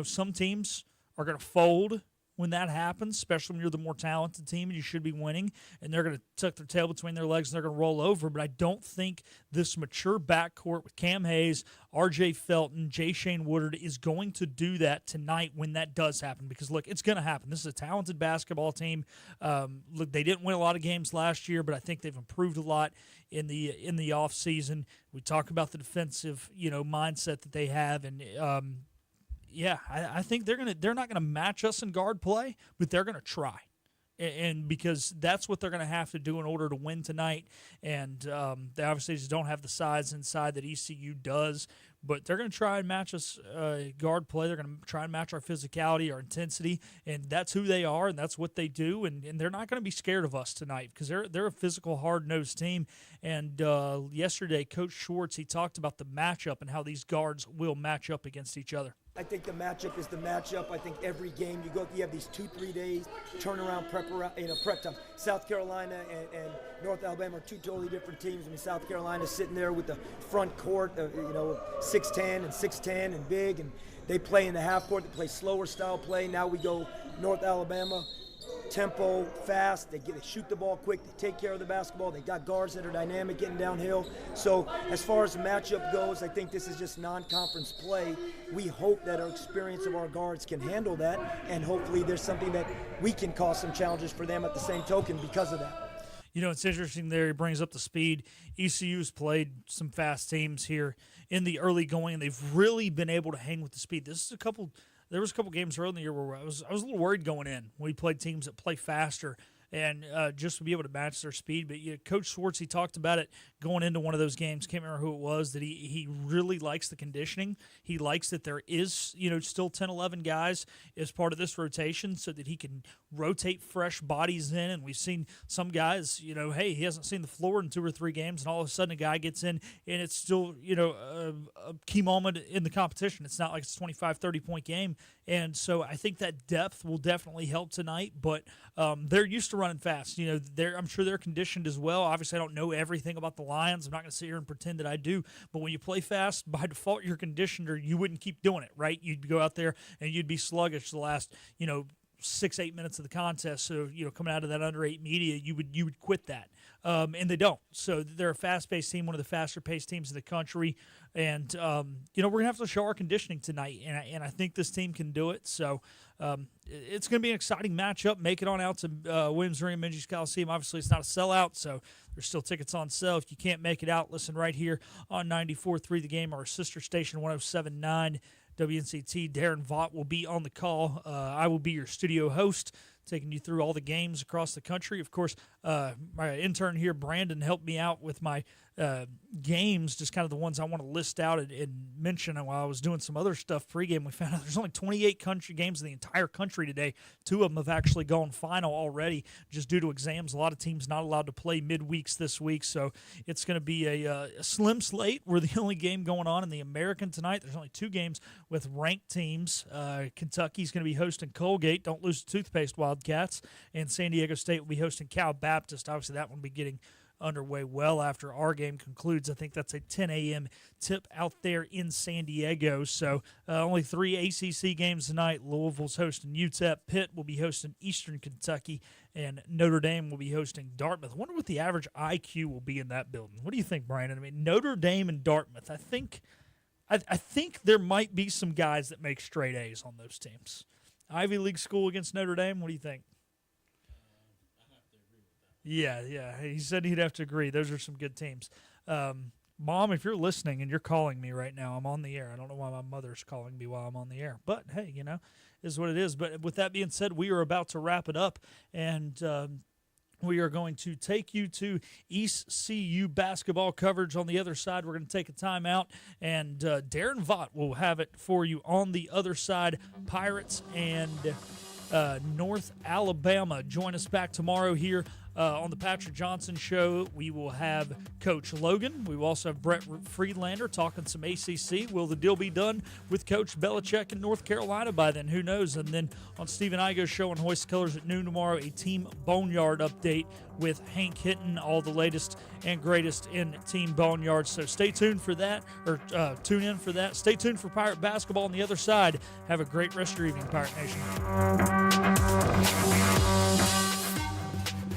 some teams are going to fold when that happens, especially when you're the more talented team and you should be winning, and they're going to tuck their tail between their legs and they're going to roll over. But I don't think this mature backcourt with Cam Hayes, R.J. Felton, J. Shane Woodard is going to do that tonight when that does happen. Because, look, it's going to happen. This is a talented basketball team. Look, they didn't win a lot of games last year, but I think they've improved a lot in the offseason. We talk about the defensive, mindset that they have, and I think they're not gonna match us in guard play, but they're gonna try, and because that's what they're gonna have to do in order to win tonight. And they obviously just don't have the size inside that ECU does, but they're gonna try and match us guard play. They're gonna try and match our physicality, our intensity, and that's who they are, and that's what they do. And they're not gonna be scared of us tonight because they're a physical, hard-nosed team. And yesterday, Coach Schwartz, he talked about the matchup and how these guards will match up against each other. I think the matchup is the matchup. I think every game you have these 2-3 days turnaround prep time. South Carolina and North Alabama are 2 totally different teams. I mean, South Carolina sitting there with the front court, 6'10" and 6'10" and big, and they play in the half court. They play slower style play. Now we go North Alabama, tempo, fast. They shoot the ball quick. They take care of the basketball. They got guards that are dynamic, getting downhill. So as far as the matchup goes, I think this is just non-conference play. We hope that our experience of our guards can handle that, and hopefully there's something that we can cause some challenges for them at the same token because of that. It's interesting there. He brings up the speed. ECU's played some fast teams here in the early going, and they've really been able to hang with the speed. There was a couple games early in the year where I was a little worried going in. We played teams that play faster and just to be able to match their speed. But Coach Schwartz, he talked about it going into one of those games. Can't remember who it was, that he really likes the conditioning. He likes that there is, still 10, 11 guys as part of this rotation so that he can rotate fresh bodies in. And we've seen some guys, hey, he hasn't seen the floor in 2 or 3 games, and all of a sudden a guy gets in and it's still, a key moment in the competition. It's not like it's a 25, 30-point game. And so I think that depth will definitely help tonight, but they're used to running fast. I'm sure they're conditioned as well. Obviously, I don't know everything about the Lions. I'm not going to sit here and pretend that I do, but when you play fast, by default, you're conditioned, or you wouldn't keep doing it, right? You'd go out there and you'd be sluggish the last, 6-8 minutes of the contest. So, coming out of that under 8 media, you would quit that. And they don't. So they're a fast-paced team, one of the faster-paced teams in the country. And, we're going to have to show our conditioning tonight, and I think this team can do it. So it's going to be an exciting matchup. Make it on out to Williams Arena, Minges Coliseum. Obviously, it's not a sellout, so there's still tickets on sale. If you can't make it out, listen right here on 94.3 The Game, our sister station, 107.9 WNCT. Darren Vaught will be on the call. I will be your studio host, taking you through all the games across the country. Of course, my intern here, Brandon, helped me out with my games, just kind of the ones I want to list out and mention. And while I was doing some other stuff pregame, we found out there's only 28 country games in the entire country today. 2 of them have actually gone final already just due to exams. A lot of teams not allowed to play midweeks this week, so it's going to be a slim slate. We're the only game going on in the American tonight. There's only 2 games with ranked teams. Kentucky's going to be hosting Colgate. Don't lose the toothpaste, Wildcats. And San Diego State will be hosting Cal Baptist. Obviously, that one will be getting underway well after our game concludes. I think that's a 10 a.m. tip out there in San Diego. So only 3 ACC games tonight. Louisville's hosting UTEP. Pitt will be hosting Eastern Kentucky. And Notre Dame will be hosting Dartmouth. I wonder what the average IQ will be in that building. What do you think, Brandon? I mean, Notre Dame and Dartmouth, I think there might be some guys that make straight A's on those teams. Ivy League school against Notre Dame, what do you think? Yeah. He said he'd have to agree. Those are some good teams. Mom, if you're listening and you're calling me right now, I'm on the air. I don't know why my mother's calling me while I'm on the air. But, hey, is what it is. But with that being said, we are about to wrap it up. And we are going to take you to East CU basketball coverage. On the other side, we're going to take a timeout. And Darren Vaught will have it for you on the other side. Pirates and North Alabama. Join us back tomorrow here on the Patrick Johnson Show. We will have Coach Logan. We will also have Brett Friedlander talking some ACC. Will the deal be done with Coach Belichick in North Carolina by then? Who knows? And then on Stephen Igo's show on Hoist Colors at noon tomorrow, a Team Boneyard update with Hank Hinton, all the latest and greatest in Team Boneyard. So stay tuned for that, or tune in for that. Stay tuned for Pirate basketball on the other side. Have a great rest of your evening, Pirate Nation.